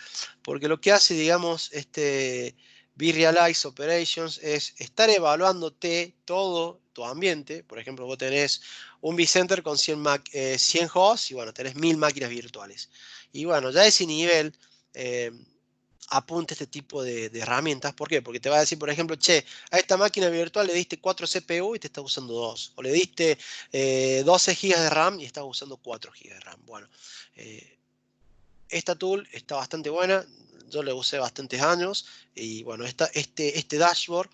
porque lo que hace, digamos, este vRealize Operations es estar evaluándote todo tu ambiente. Por ejemplo, vos tenés un vCenter con 100 hosts y bueno, tenés 1000 máquinas virtuales. Y bueno, ya a ese nivel apunta este tipo de herramientas. ¿Por qué? Porque te va a decir, por ejemplo, che, a esta máquina virtual le diste 4 CPU y te está usando 2. O le diste 12 GB de RAM y estás usando 4 GB de RAM. Bueno, esta tool está bastante buena, yo la usé bastantes años y bueno, este dashboard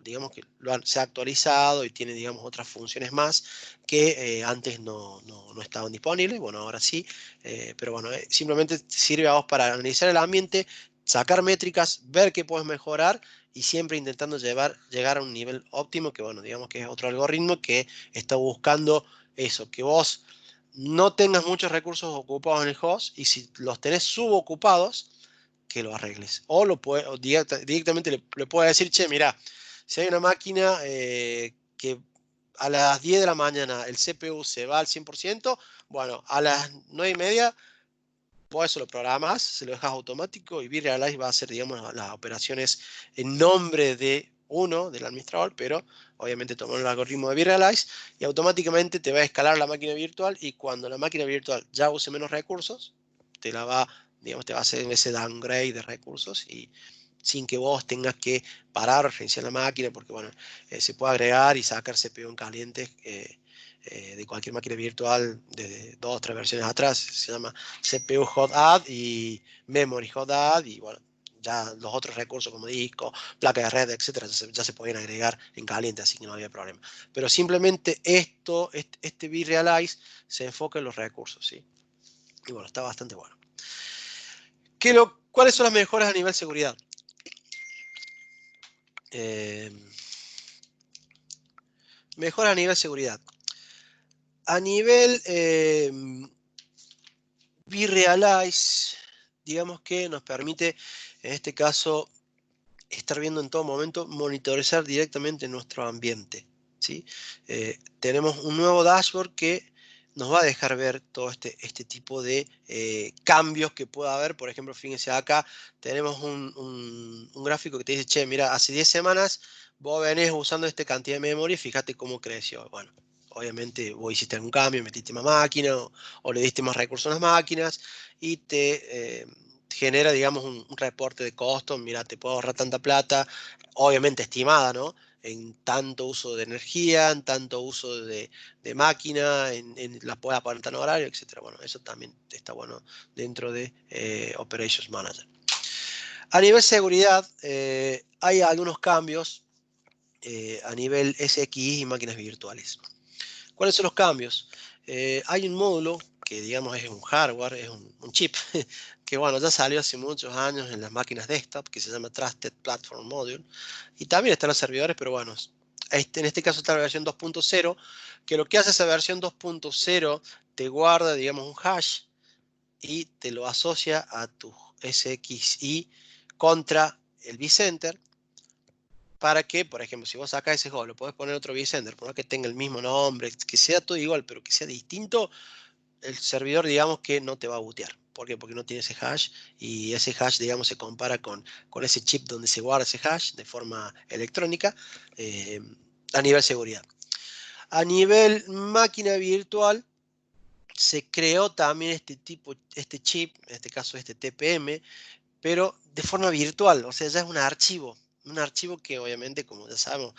digamos que se ha actualizado y tiene digamos otras funciones más que antes no estaban disponibles, bueno ahora sí, pero bueno, simplemente sirve a vos para analizar el ambiente, sacar métricas, ver qué puedes mejorar y siempre intentando llegar a un nivel óptimo que bueno, digamos que es otro algoritmo que está buscando eso, que vos no tengas muchos recursos ocupados en el host y si los tenés subocupados, que lo arregles. O directamente le puedes decir, che, mira, si hay una máquina que a las 10 de la mañana el CPU se va al 100%, bueno, a las 9:30 vos eso lo programás, se lo dejas automático y vRealize va a hacer, digamos, las operaciones en nombre de uno, del administrador, pero obviamente tomando el algoritmo de vRealize y automáticamente te va a escalar la máquina virtual y cuando la máquina virtual ya use menos recursos, digamos, te va a hacer ese downgrade de recursos y sin que vos tengas que parar o reiniciar la máquina, porque bueno, se puede agregar y sacar CPU en caliente de cualquier máquina virtual de 2 o 3 versiones atrás. Se llama CPU Hot Add y Memory Hot Add y bueno, ya los otros recursos como disco, placa de red, etcétera, ya se podían agregar en caliente, así que no había problema. Pero simplemente este vRealize se enfoca en los recursos, ¿sí? Y bueno, está bastante bueno. ¿Cuáles son las mejoras a nivel seguridad? Mejoras a nivel seguridad. A nivel vRealize, digamos que nos permite, en este caso, estar viendo en todo momento, monitorizar directamente nuestro ambiente, ¿sí? Tenemos un nuevo dashboard que nos va a dejar ver todo este tipo de cambios que pueda haber. Por ejemplo, fíjense acá, tenemos un gráfico que te dice, che, mira, hace 10 semanas vos venís usando esta cantidad de memoria y fíjate cómo creció. Bueno, obviamente vos hiciste algún cambio, metiste más máquina o le diste más recursos a las máquinas y genera, digamos, un reporte de costos. Mira, te puedo ahorrar tanta plata, obviamente estimada, ¿no? En tanto uso de energía, en tanto uso de máquina, en la pueda poner tan horario, etcétera. Bueno, eso también está bueno dentro de Operations Manager. A nivel seguridad, hay algunos cambios a nivel SXI y máquinas virtuales. ¿Cuáles son los cambios? Hay un módulo que digamos es un hardware, es un chip, que bueno, ya salió hace muchos años en las máquinas desktop, que se llama Trusted Platform Module, y también están los servidores, pero bueno, en este caso está la versión 2.0, que lo que hace esa versión 2.0 te guarda, digamos, un hash y te lo asocia a tu SXI contra el vCenter, para que, por ejemplo, si vos sacás ese juego, lo podés poner otro vCenter, por más que tenga el mismo nombre, que sea todo igual, pero que sea distinto, el servidor, digamos que no te va a bootear. ¿Por qué? Porque no tiene ese hash y ese hash, digamos, se compara con ese chip donde se guarda ese hash de forma electrónica a nivel seguridad. A nivel máquina virtual, se creó también este chip, en este caso este TPM, pero de forma virtual, o sea, ya es un archivo que obviamente, como ya sabemos,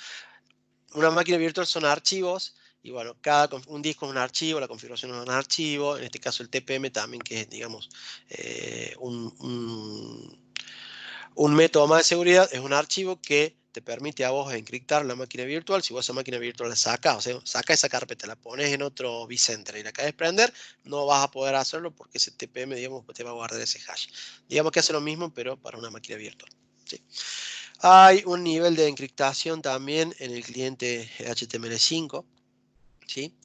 una máquina virtual son archivos y bueno, un disco es un archivo, la configuración es un archivo, en este caso el TPM también, que es, digamos, un método más de seguridad, es un archivo que te permite a vos encriptar la máquina virtual. Si vos esa máquina virtual la sacas, o sea, saca esa carpeta, la pones en otro vCenter y la querés prender, no vas a poder hacerlo porque ese TPM, digamos, te va a guardar ese hash. Digamos que hace lo mismo, pero para una máquina virtual, ¿sí? Hay un nivel de encriptación también en el cliente HTML5, ¿sí?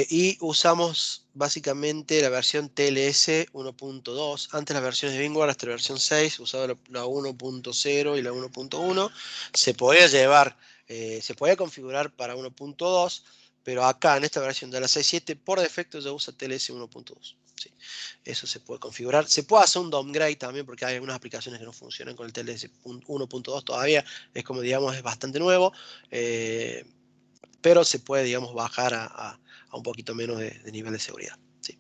Y usamos básicamente la versión TLS 1.2. Antes las versiones de VMware hasta la versión 6 usaba la 1.0 y la 1.1. Se podía configurar para 1.2, pero acá en esta versión de la 6.7 por defecto ya usa TLS 1.2. ¿sí? Eso se puede configurar. Se puede hacer un downgrade también porque hay algunas aplicaciones que no funcionan con el TLS 1.2 todavía. Es como, digamos, es bastante nuevo. Pero se puede, digamos, bajar a un poquito menos de nivel de seguridad. ¿Sí?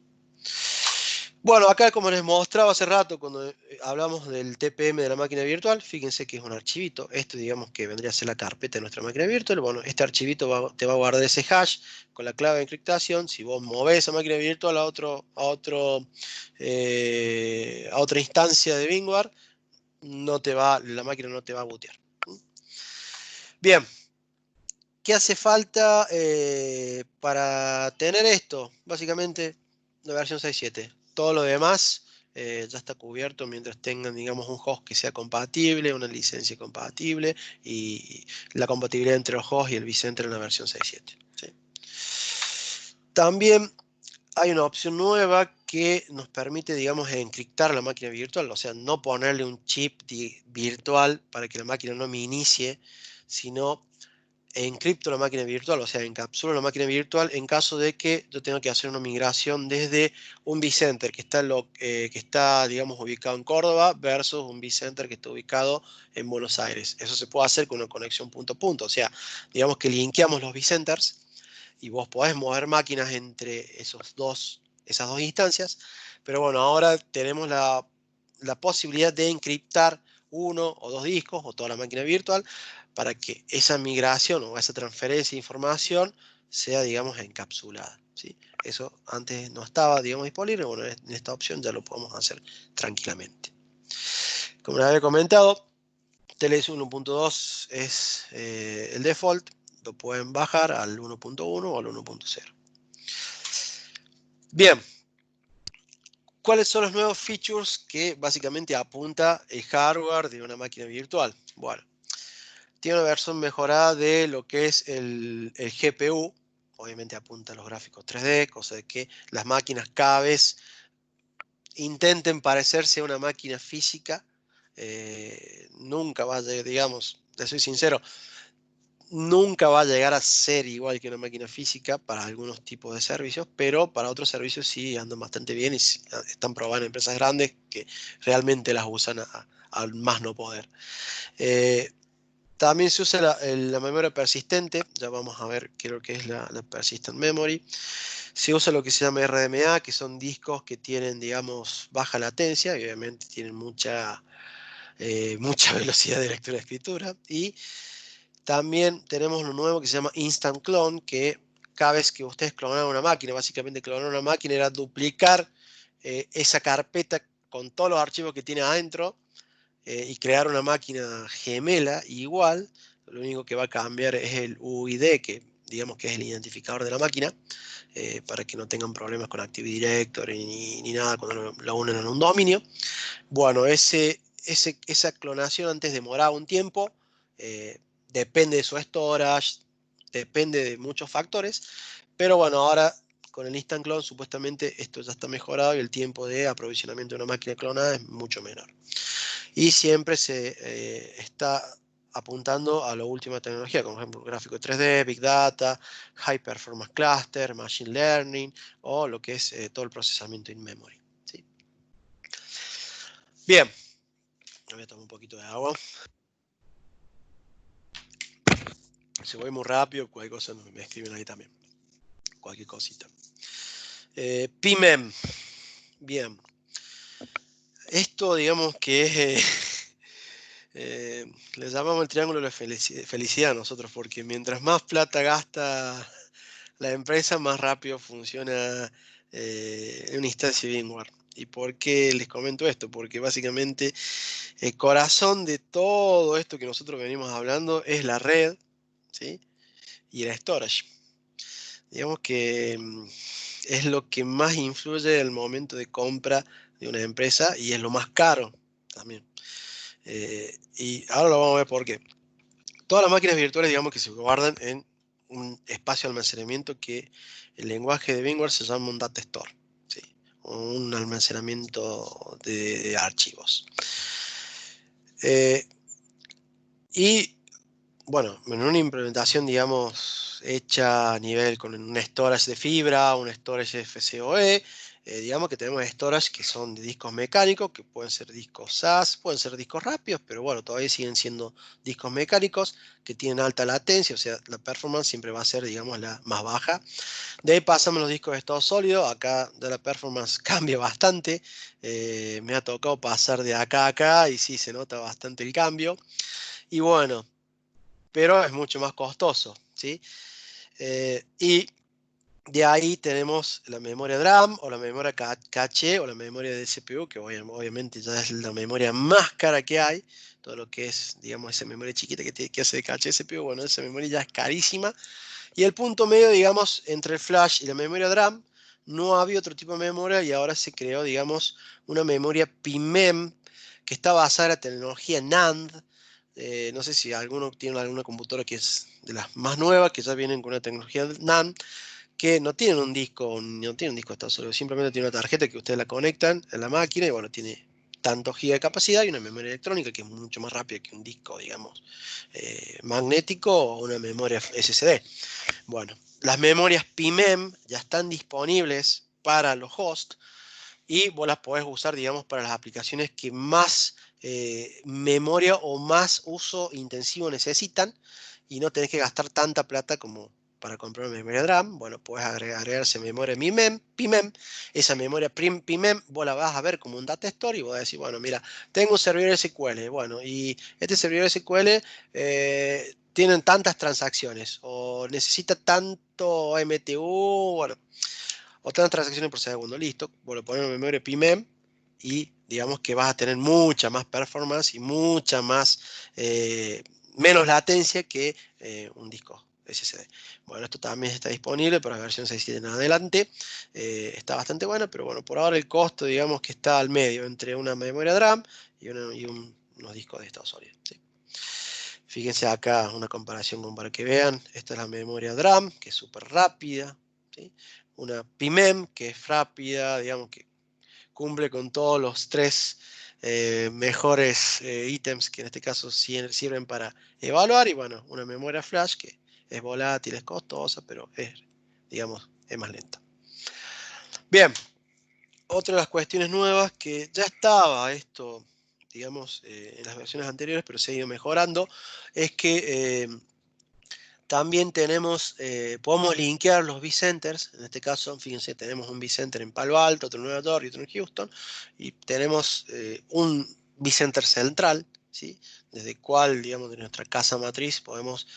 Bueno, acá como les mostraba hace rato cuando hablamos del TPM de la máquina virtual, fíjense que es un archivito. Esto digamos que vendría a ser la carpeta de nuestra máquina virtual. Bueno, este archivito te va a guardar ese hash con la clave de encriptación. Si vos movés esa máquina virtual a otra instancia de VMware, la máquina no te va a bootear. Bien. ¿Qué hace falta para tener esto? Básicamente la versión 6.7. Todo lo demás ya está cubierto mientras tengan, digamos, un host que sea compatible, una licencia compatible y la compatibilidad entre los hosts y el vCenter en la versión 6.7. ¿Sí? También hay una opción nueva que nos permite, digamos, encriptar la máquina virtual, o sea, no ponerle un chip virtual para que la máquina no me inicie, sino encripto la máquina virtual, o sea, encapsulo la máquina virtual en caso de que yo tenga que hacer una migración desde un vCenter que está, digamos, ubicado en Córdoba versus un vCenter que está ubicado en Buenos Aires. Eso se puede hacer con una conexión punto a punto, o sea, digamos que linkeamos los vCenters y vos podés mover máquinas entre esas dos instancias, pero bueno, ahora tenemos la posibilidad de encriptar uno o dos discos o toda la máquina virtual para que esa migración o esa transferencia de información sea, digamos, encapsulada, ¿sí? Eso antes no estaba, digamos, disponible. Bueno, en esta opción ya lo podemos hacer tranquilamente. Como les había comentado, TLS 1.2 es el default. Lo pueden bajar al 1.1 o al 1.0. Bien. ¿Cuáles son los nuevos features que básicamente apunta el hardware de una máquina virtual? Bueno, tiene una versión mejorada de lo que es el GPU. Obviamente apunta a los gráficos 3D, cosa de que las máquinas cada vez intenten parecerse a una máquina física. Nunca va a llegar, digamos, te soy sincero, nunca va a llegar a ser igual que una máquina física para algunos tipos de servicios, pero para otros servicios sí andan bastante bien y están probadas en empresas grandes que realmente las usan al más no poder. También se usa la memoria persistente, ya vamos a ver qué es lo que es la persistent memory. Se usa lo que se llama RDMA, que son discos que tienen, digamos, baja latencia y obviamente tienen mucha velocidad de lectura y escritura. Y también tenemos lo nuevo que se llama Instant Clone, que cada vez que ustedes clonan una máquina, básicamente clonar una máquina era duplicar esa carpeta con todos los archivos que tiene adentro y crear una máquina gemela igual. Lo único que va a cambiar es el UID, que digamos que es el identificador de la máquina, para que no tengan problemas con Active Directory ni nada cuando lo unen en un dominio. Bueno, esa clonación antes demoraba un tiempo, depende de su storage, depende de muchos factores, pero bueno, ahora con el Instant Clone supuestamente esto ya está mejorado y el tiempo de aprovisionamiento de una máquina clonada es mucho menor. Y siempre se está apuntando a la última tecnología, como por ejemplo gráfico 3D, Big Data, High Performance Cluster, Machine Learning o lo que es todo el procesamiento in memory. ¿Sí? Bien, voy a tomar un poquito de agua. Si voy muy rápido, cualquier cosa me escriben ahí también. Cualquier cosita. PIMEM. Bien. Esto digamos que es... le llamamos el triángulo de la felicidad a nosotros, porque mientras más plata gasta la empresa, más rápido funciona una instancia VMware. ¿Y por qué les comento esto? Porque básicamente el corazón de todo esto que nosotros venimos hablando es la red, ¿sí? Y el storage. Digamos que es lo que más influye al momento de compra de una empresa y es lo más caro también. Y ahora lo vamos a ver por qué. Todas las máquinas virtuales, digamos que se guardan en un espacio de almacenamiento que el lenguaje de VMware se llama un data store, ¿sí? Un almacenamiento de archivos. Y bueno, en una implementación, digamos, hecha a nivel con un storage de fibra, un storage FCOE, digamos que tenemos storage que son de discos mecánicos, que pueden ser discos SAS, pueden ser discos rápidos, pero bueno, todavía siguen siendo discos mecánicos que tienen alta latencia, o sea, la performance siempre va a ser, digamos, la más baja. De ahí pasamos a los discos de estado sólido, acá de la performance cambia bastante, me ha tocado pasar de acá a acá y sí, se nota bastante el cambio. Y bueno, pero es mucho más costoso, ¿sí? Y de ahí tenemos la memoria DRAM o la memoria caché o la memoria de CPU, que obviamente ya es la memoria más cara que hay. Todo lo que es, digamos, esa memoria chiquita que hace de caché CPU, bueno, esa memoria ya es carísima. Y el punto medio, digamos, entre el flash y la memoria DRAM, no había otro tipo de memoria y ahora se creó, digamos, una memoria PIMEM que está basada en la tecnología NAND. No sé si alguno tiene alguna computadora que es de las más nuevas, que ya vienen con una tecnología NAND, que no tienen un disco, no tienen un disco de estado sólido, simplemente tiene una tarjeta que ustedes la conectan a la máquina y bueno, tiene tantos gigas de capacidad y una memoria electrónica que es mucho más rápida que un disco, digamos, magnético o una memoria SSD. Bueno, las memorias PIMEM ya están disponibles para los hosts y vos las podés usar, digamos, para las aplicaciones que más memoria o más uso intensivo necesitan y no tenés que gastar tanta plata como para comprar una memoria DRAM. Bueno, podés agregarse memoria PIMEM. Esa memoria PIMEM vos la vas a ver como un data store y vos vas a decir, bueno, mira, tengo un servidor SQL, bueno, y este servidor SQL tienen tantas transacciones o necesita tanto MTU, bueno, o tantas transacciones por segundo, listo, vos lo pones en memoria PIMEM y digamos que vas a tener mucha más performance y mucha más, menos latencia que un disco SSD. Bueno, esto también está disponible para la versión 6.7 en adelante, está bastante buena, pero bueno, por ahora el costo, digamos que está al medio entre una memoria DRAM y unos discos de estado sólido, ¿sí? Fíjense acá una comparación para que vean. Esta es la memoria DRAM, que es súper rápida, ¿sí? Una PIMEM, que es rápida, digamos que cumple con todos los tres mejores ítems que en este caso sirven para evaluar. Y bueno, una memoria flash que es volátil, es costosa, pero es, digamos, es más lenta. Bien, otra de las cuestiones nuevas que ya estaba esto, digamos, en las versiones anteriores, pero se ha ido mejorando, es que también tenemos, podemos linkear los vCenters. En este caso, fíjense, tenemos un vCenter en Palo Alto, otro en Nueva York y otro en Houston. Y tenemos un vCenter central, ¿sí? Desde el cual, digamos, de nuestra casa matriz podemos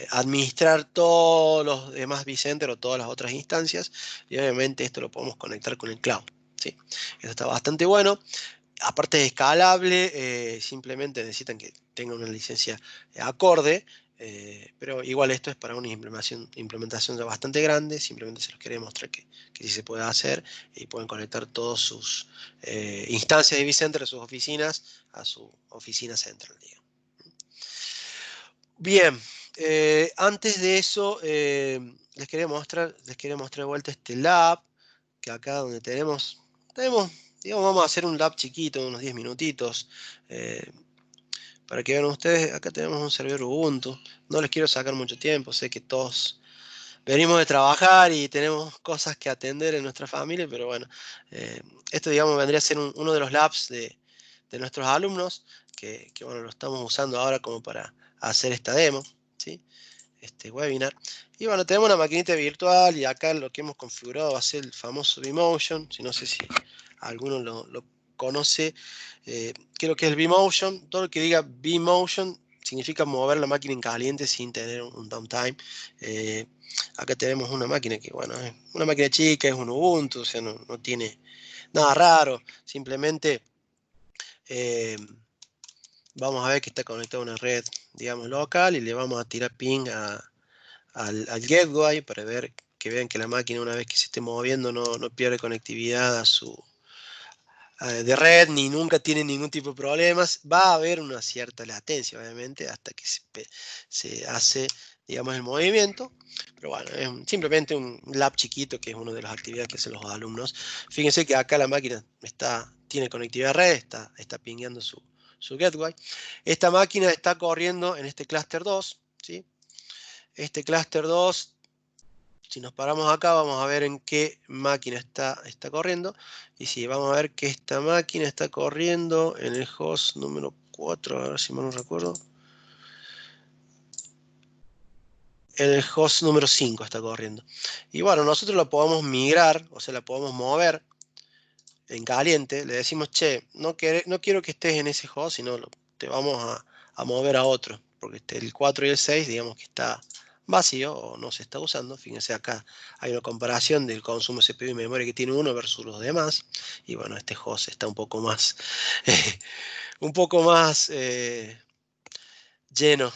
administrar todos los demás vCenter o todas las otras instancias. Y obviamente esto lo podemos conectar con el cloud, ¿sí? Esto está bastante bueno. Aparte de escalable, simplemente necesitan que tenga una licencia acorde, pero igual esto es para una implementación ya bastante grande, simplemente se los quería mostrar que sí se puede hacer y pueden conectar todas sus instancias de vCenter de sus oficinas a su oficina central, digamos. Bien, antes de eso les quería mostrar de vuelta este lab, que acá donde tenemos, digamos, vamos a hacer un lab chiquito, de unos 10 minutitos, para que vean ustedes. Acá tenemos un servidor Ubuntu, no les quiero sacar mucho tiempo, sé que todos venimos de trabajar y tenemos cosas que atender en nuestra familia, pero bueno, esto digamos vendría a ser uno de los labs de nuestros alumnos, bueno, lo estamos usando ahora como para hacer esta demo, ¿sí? Este webinar. Y bueno, tenemos una maquinita virtual y acá lo que hemos configurado va a ser el famoso vMotion. Si no sé si alguno lo conoce, creo que es el vMotion. Todo lo que diga vMotion significa mover la máquina en caliente sin tener un downtime. Acá tenemos una máquina que, bueno, es una máquina chica, es un Ubuntu, o sea, no tiene nada raro. Simplemente eh, vamos a ver que está conectado a una red, digamos, local y le vamos a tirar ping al gateway para ver que vean que la máquina una vez que se esté moviendo no pierde conectividad de red ni nunca tiene ningún tipo de problemas. Va a haber una cierta latencia obviamente hasta que se hace, digamos, el movimiento, pero bueno, es simplemente un lab chiquito que es una de las actividades que hacen los alumnos. Fíjense que acá la máquina tiene conectividad a red, está pingueando su gateway. Esta máquina está corriendo en este clúster 2, ¿sí? Este clúster 2 Si nos paramos acá, vamos a ver en qué máquina está corriendo. Y si vamos a ver que esta máquina está corriendo en el host número 4, a ver si mal no recuerdo. En el host número 5 está corriendo. Y bueno, nosotros la podemos migrar, o sea, la podemos mover en caliente. Le decimos, che, no quiero que estés en ese host, sino te vamos a mover a otro. Porque el 4 y el 6, digamos que está vacío o no se está usando. Fíjense acá, hay una comparación del consumo de CPU y memoria que tiene uno versus los demás. Y bueno, este host está un poco más, un poco más lleno,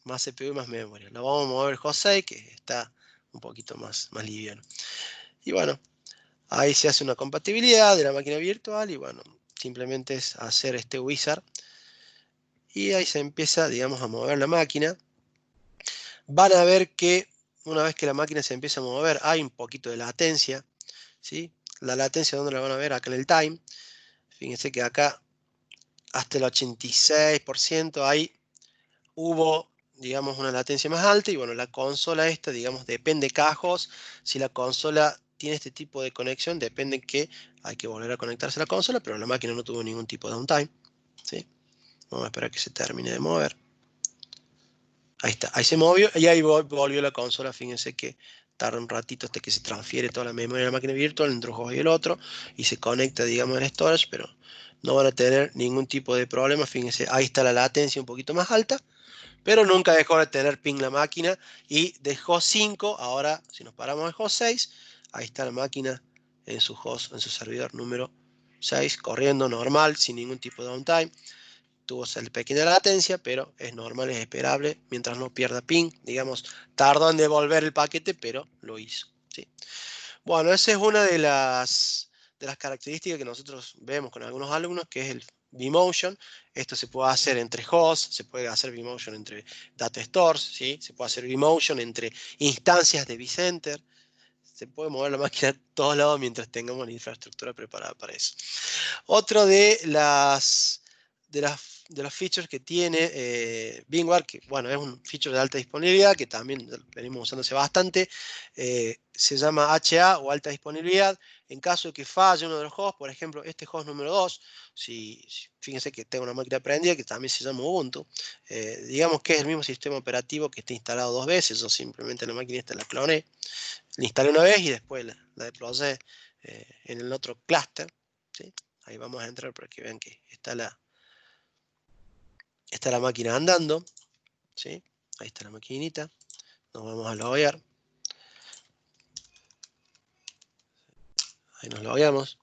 más CPU y más memoria. Lo vamos a mover el host 6, que está un poquito más liviano. Y bueno, ahí se hace una compatibilidad de la máquina virtual y bueno, simplemente es hacer este wizard y ahí se empieza, digamos, a mover la máquina. Van a ver que una vez que la máquina se empieza a mover hay un poquito de latencia, ¿sí? La latencia, ¿dónde la van a ver? Acá en el time. Fíjense que acá hasta el 86% ahí hubo, digamos, una latencia más alta y bueno, la consola esta, digamos, depende cada host. Si la consola tiene este tipo de conexión, depende que hay que volver a conectarse a la consola, pero la máquina no tuvo ningún tipo de downtime, ¿sí? Vamos a esperar que se termine de mover. Ahí está, ahí se movió y ahí volvió la consola. Fíjense que tarda un ratito hasta que se transfiere toda la memoria de la máquina virtual entre un juego y el otro y se conecta, digamos, al storage, pero no van a tener ningún tipo de problema. Fíjense, ahí está la latencia un poquito más alta, pero nunca dejó de tener ping la máquina y dejó 5. Ahora, si nos paramos en host 6, ahí está la máquina en su host, en su servidor número 6, corriendo normal, sin ningún tipo de downtime. Tuvo pequeña latencia, pero es normal, es esperable, mientras no pierda ping. Digamos, tardó en devolver el paquete, pero lo hizo, ¿sí? Bueno, esa es una de las características que nosotros vemos con algunos alumnos, que es el vMotion. Esto se puede hacer entre hosts, se puede hacer vMotion entre data stores, ¿sí? Se puede hacer vMotion entre instancias de vCenter. Se puede mover la máquina a todos lados mientras tengamos la infraestructura preparada para eso. Otro de las features que tiene VMware, que bueno, es un feature de alta disponibilidad, que también venimos usándose bastante, se llama HA o alta disponibilidad. En caso de que falle uno de los hosts, por ejemplo, este host número 2, fíjense que tengo una máquina prendida que también se llama Ubuntu, digamos que es el mismo sistema operativo que está instalado 2 veces, yo simplemente la máquina esta la cloné, la instalé una vez y después la deployé en el otro clúster, ¿sí? Ahí vamos a entrar para que vean que está la máquina andando, ¿sí? Ahí está la maquinita. Nos vamos a loguear. Ahí nos logueamos.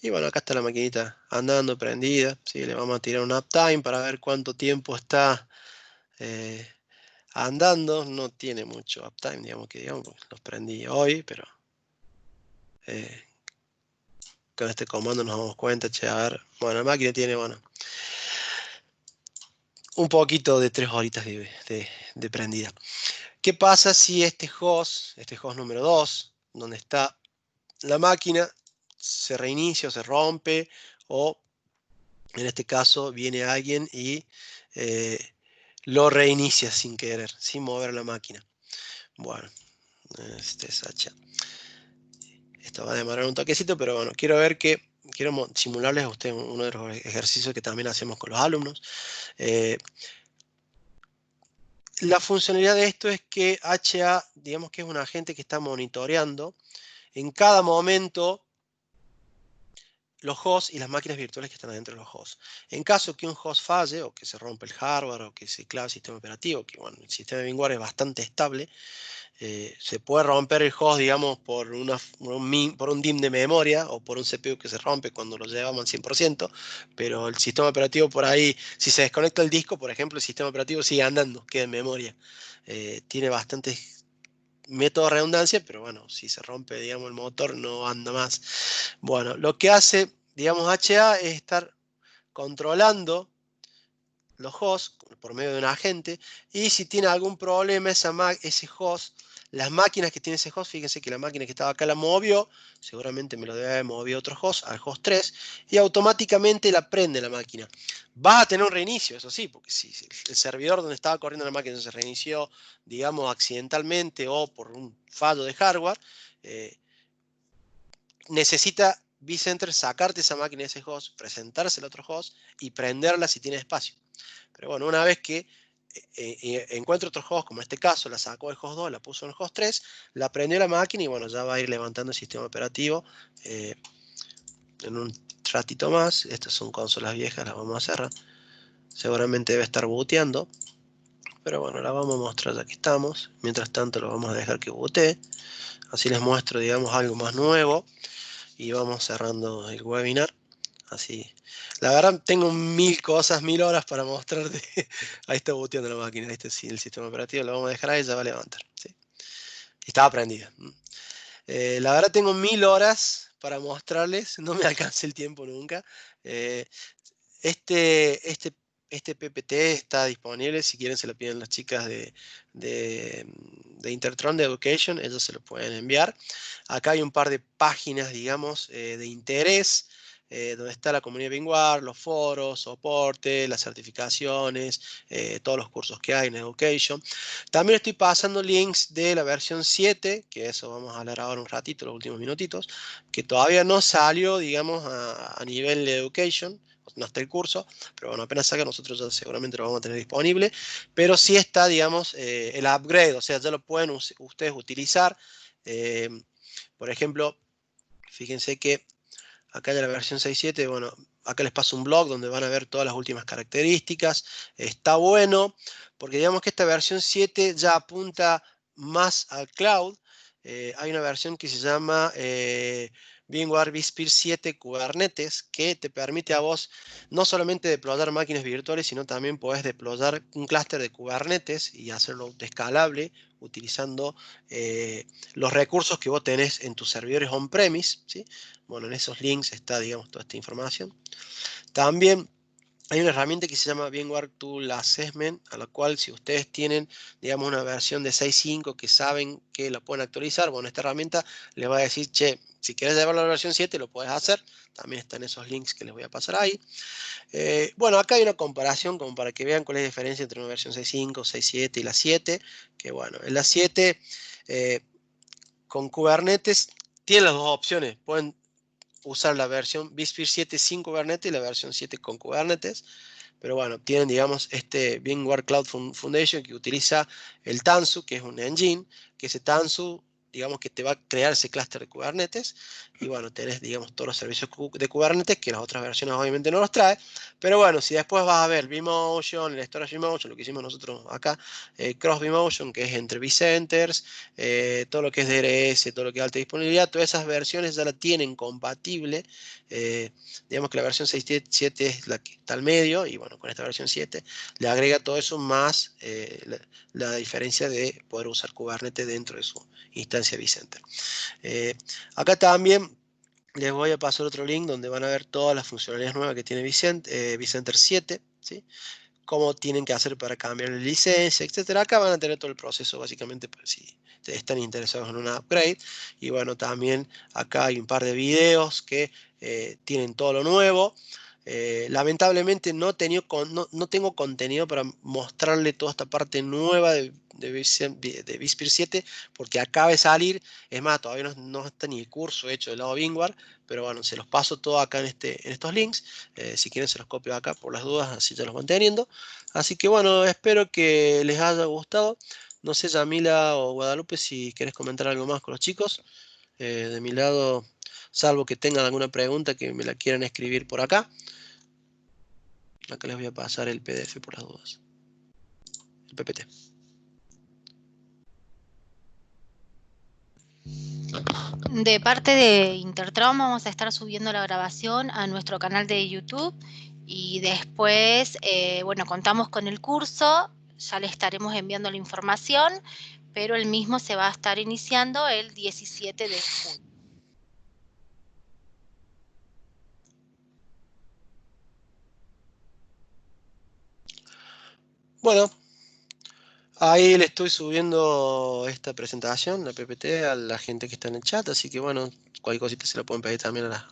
Y bueno, acá está la maquinita andando, prendida, ¿sí? Le vamos a tirar un uptime para ver cuánto tiempo está andando. No tiene mucho uptime, digamos, porque los prendí hoy, pero con este comando nos damos cuenta, che, a ver, bueno, la máquina tiene, bueno, un poquito de 3 horitas de prendida. ¿Qué pasa si este host número 2, donde está la máquina, se reinicia o se rompe, o en este caso viene alguien y lo reinicia sin querer, sin mover la máquina? Bueno, este es H. Esto va a demorar un toquecito, pero bueno, quiero simularles a ustedes uno de los ejercicios que también hacemos con los alumnos. La funcionalidad de esto es que HA, digamos que es un agente que está monitoreando en cada momento los hosts y las máquinas virtuales que están adentro de los hosts. En caso que un host falle, o que se rompe el hardware, o que se clave el sistema operativo, que bueno, el sistema de VMware es bastante estable, se puede romper el host, digamos, por un DIMM de memoria o por un CPU que se rompe cuando lo llevamos al 100%, pero el sistema operativo por ahí, si se desconecta el disco, por ejemplo, el sistema operativo sigue andando, queda en memoria. Tiene bastantes métodos de redundancia, pero bueno, si se rompe, digamos, el motor no anda más. Bueno, lo que hace, digamos, HA es estar controlando los hosts por medio de un agente, y si tiene algún problema ese host, las máquinas que tiene ese host, fíjense que la máquina que estaba acá la movió, seguramente me lo debe haber movido otro host, al host 3, y automáticamente la prende la máquina. Va a tener un reinicio, eso sí, porque si el servidor donde estaba corriendo la máquina se reinició, digamos, accidentalmente o por un fallo de hardware, necesita vCenter sacarte esa máquina de ese host, presentársela a otro host y prenderla si tiene espacio. Pero bueno, una vez que encuentre otro host, como en este caso, la sacó del host 2, la puso en el host 3, la prendió la máquina y bueno, ya va a ir levantando el sistema operativo en un ratito más. Estas son consolas viejas, las vamos a cerrar. Seguramente debe estar booteando, pero bueno, la vamos a mostrar ya que estamos. Mientras tanto lo vamos a dejar que bootee. Así les muestro, digamos, algo más nuevo y vamos cerrando el webinar. Así, la verdad tengo 1000 cosas, 1000 horas para mostrarte. Ahí está booteando la máquina, este sí, el sistema operativo, lo vamos a dejar ahí, ya va a levantar. ¿Sí? Estaba prendida. La verdad tengo 1000 horas para mostrarles, no me alcanza el tiempo nunca. Eh, este, este, este PPT está disponible, si quieren se lo piden las chicas de Intertron de Education, ellos se lo pueden enviar. Acá hay un par de páginas, digamos, de interés, donde está la comunidad Bingware, los foros, soporte, las certificaciones, todos los cursos que hay en Education. También estoy pasando links de la versión 7, que eso vamos a hablar ahora un ratito, los últimos minutitos, que todavía no salió, digamos, a nivel de Education, no está el curso, pero bueno, apenas salga nosotros ya seguramente lo vamos a tener disponible, pero sí está, digamos, el upgrade, o sea, ya lo pueden ustedes utilizar. Eh, por ejemplo, fíjense que acá ya la versión 6.7, bueno, acá les paso un blog donde van a ver todas las últimas características. Está bueno, porque digamos que esta versión 7 ya apunta más al cloud. Hay una versión que se llama VMware vSphere 7 Kubernetes, que te permite a vos no solamente deployar máquinas virtuales, sino también podés deployar un clúster de Kubernetes y hacerlo escalable utilizando los recursos que vos tenés en tus servidores on-premise, ¿sí? Bueno, en esos links está, digamos, toda esta información. También hay una herramienta que se llama VMware Tool Assessment, a la cual si ustedes tienen, digamos, una versión de 6.5 que saben que la pueden actualizar, bueno, esta herramienta les va a decir, che, si quieres llevarlo a la versión 7 lo puedes hacer. También están esos links que les voy a pasar ahí. Bueno, acá hay una comparación como para que vean cuál es la diferencia entre una versión 6.5, 6.7 y la 7, que bueno, en la 7 con Kubernetes tienen las dos opciones, pueden usar la versión vSphere 7 sin Kubernetes y la versión 7 con Kubernetes. Pero bueno, tienen, digamos, este VMware Cloud Foundation que utiliza el Tanzu, que es un engine, que ese Tanzu, digamos que te va a crear ese clúster de Kubernetes. Y bueno, tenés, digamos, todos los servicios de Kubernetes, que las otras versiones obviamente no los trae. Pero bueno, si después vas a ver vMotion, el Storage vMotion, lo que hicimos nosotros acá, Cross vMotion, que es entre vCenters, todo lo que es DRS, todo lo que es alta disponibilidad, todas esas versiones ya la tienen compatible. Digamos que la versión 6.7 es la que está al medio y bueno, con esta versión 7 le agrega todo eso más la diferencia de poder usar Kubernetes dentro de su instancia vCenter. Acá también les voy a pasar otro link donde van a ver todas las funcionalidades nuevas que tiene vCenter 7, ¿sí? Cómo tienen que hacer para cambiar la licencia, etcétera. Acá van a tener todo el proceso básicamente si están interesados en un upgrade. Y bueno, también acá hay un par de videos que tienen todo lo nuevo. Lamentablemente no tengo contenido para mostrarle toda esta parte nueva de vSphere 7 porque acaba de salir. Es más, todavía no está ni el curso hecho del lado VMware, pero bueno, se los paso todo acá en estos links. Si quieren se los copio acá por las dudas, así ya los van teniendo. Así que bueno, espero que les haya gustado. No sé, Yamila o Guadalupe, si querés comentar algo más con los chicos. De mi lado, salvo que tengan alguna pregunta que me la quieran escribir por acá. Acá les voy a pasar el PDF por las dudas. El PPT. De parte de Intertron vamos a estar subiendo la grabación a nuestro canal de YouTube y después, bueno, contamos con el curso, ya le estaremos enviando la información, pero el mismo se va a estar iniciando el 17 de junio. Bueno, ahí le estoy subiendo esta presentación, la PPT, a la gente que está en el chat, así que bueno, cualquier cosita se la pueden pedir también a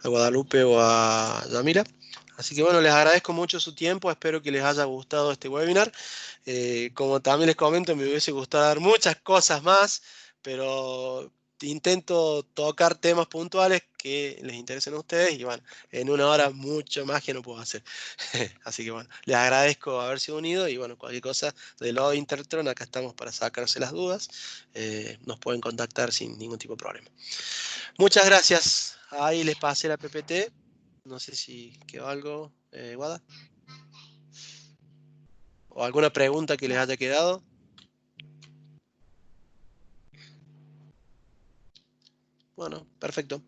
Guadalupe o a Yamila. Así que bueno, les agradezco mucho su tiempo, espero que les haya gustado este webinar. Como también les comento, me hubiese gustado dar muchas cosas más, pero intento tocar temas puntuales que les interesen a ustedes y bueno, en una hora mucho más que no puedo hacer. Así que bueno, les agradezco haberse unido y bueno, cualquier cosa de lo Intertron, acá estamos para sacarse las dudas. Nos pueden contactar sin ningún tipo de problema. Muchas gracias. Ahí les pasé la PPT. No sé si quedó algo, Guada. ¿O alguna pregunta que les haya quedado? Bueno, perfecto.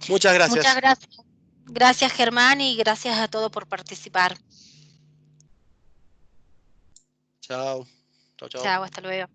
Muchas Muchas gracias. gracias. Gracias, Germán, y gracias a todos por participar. Chao. Chao, chao. Chao, hasta luego.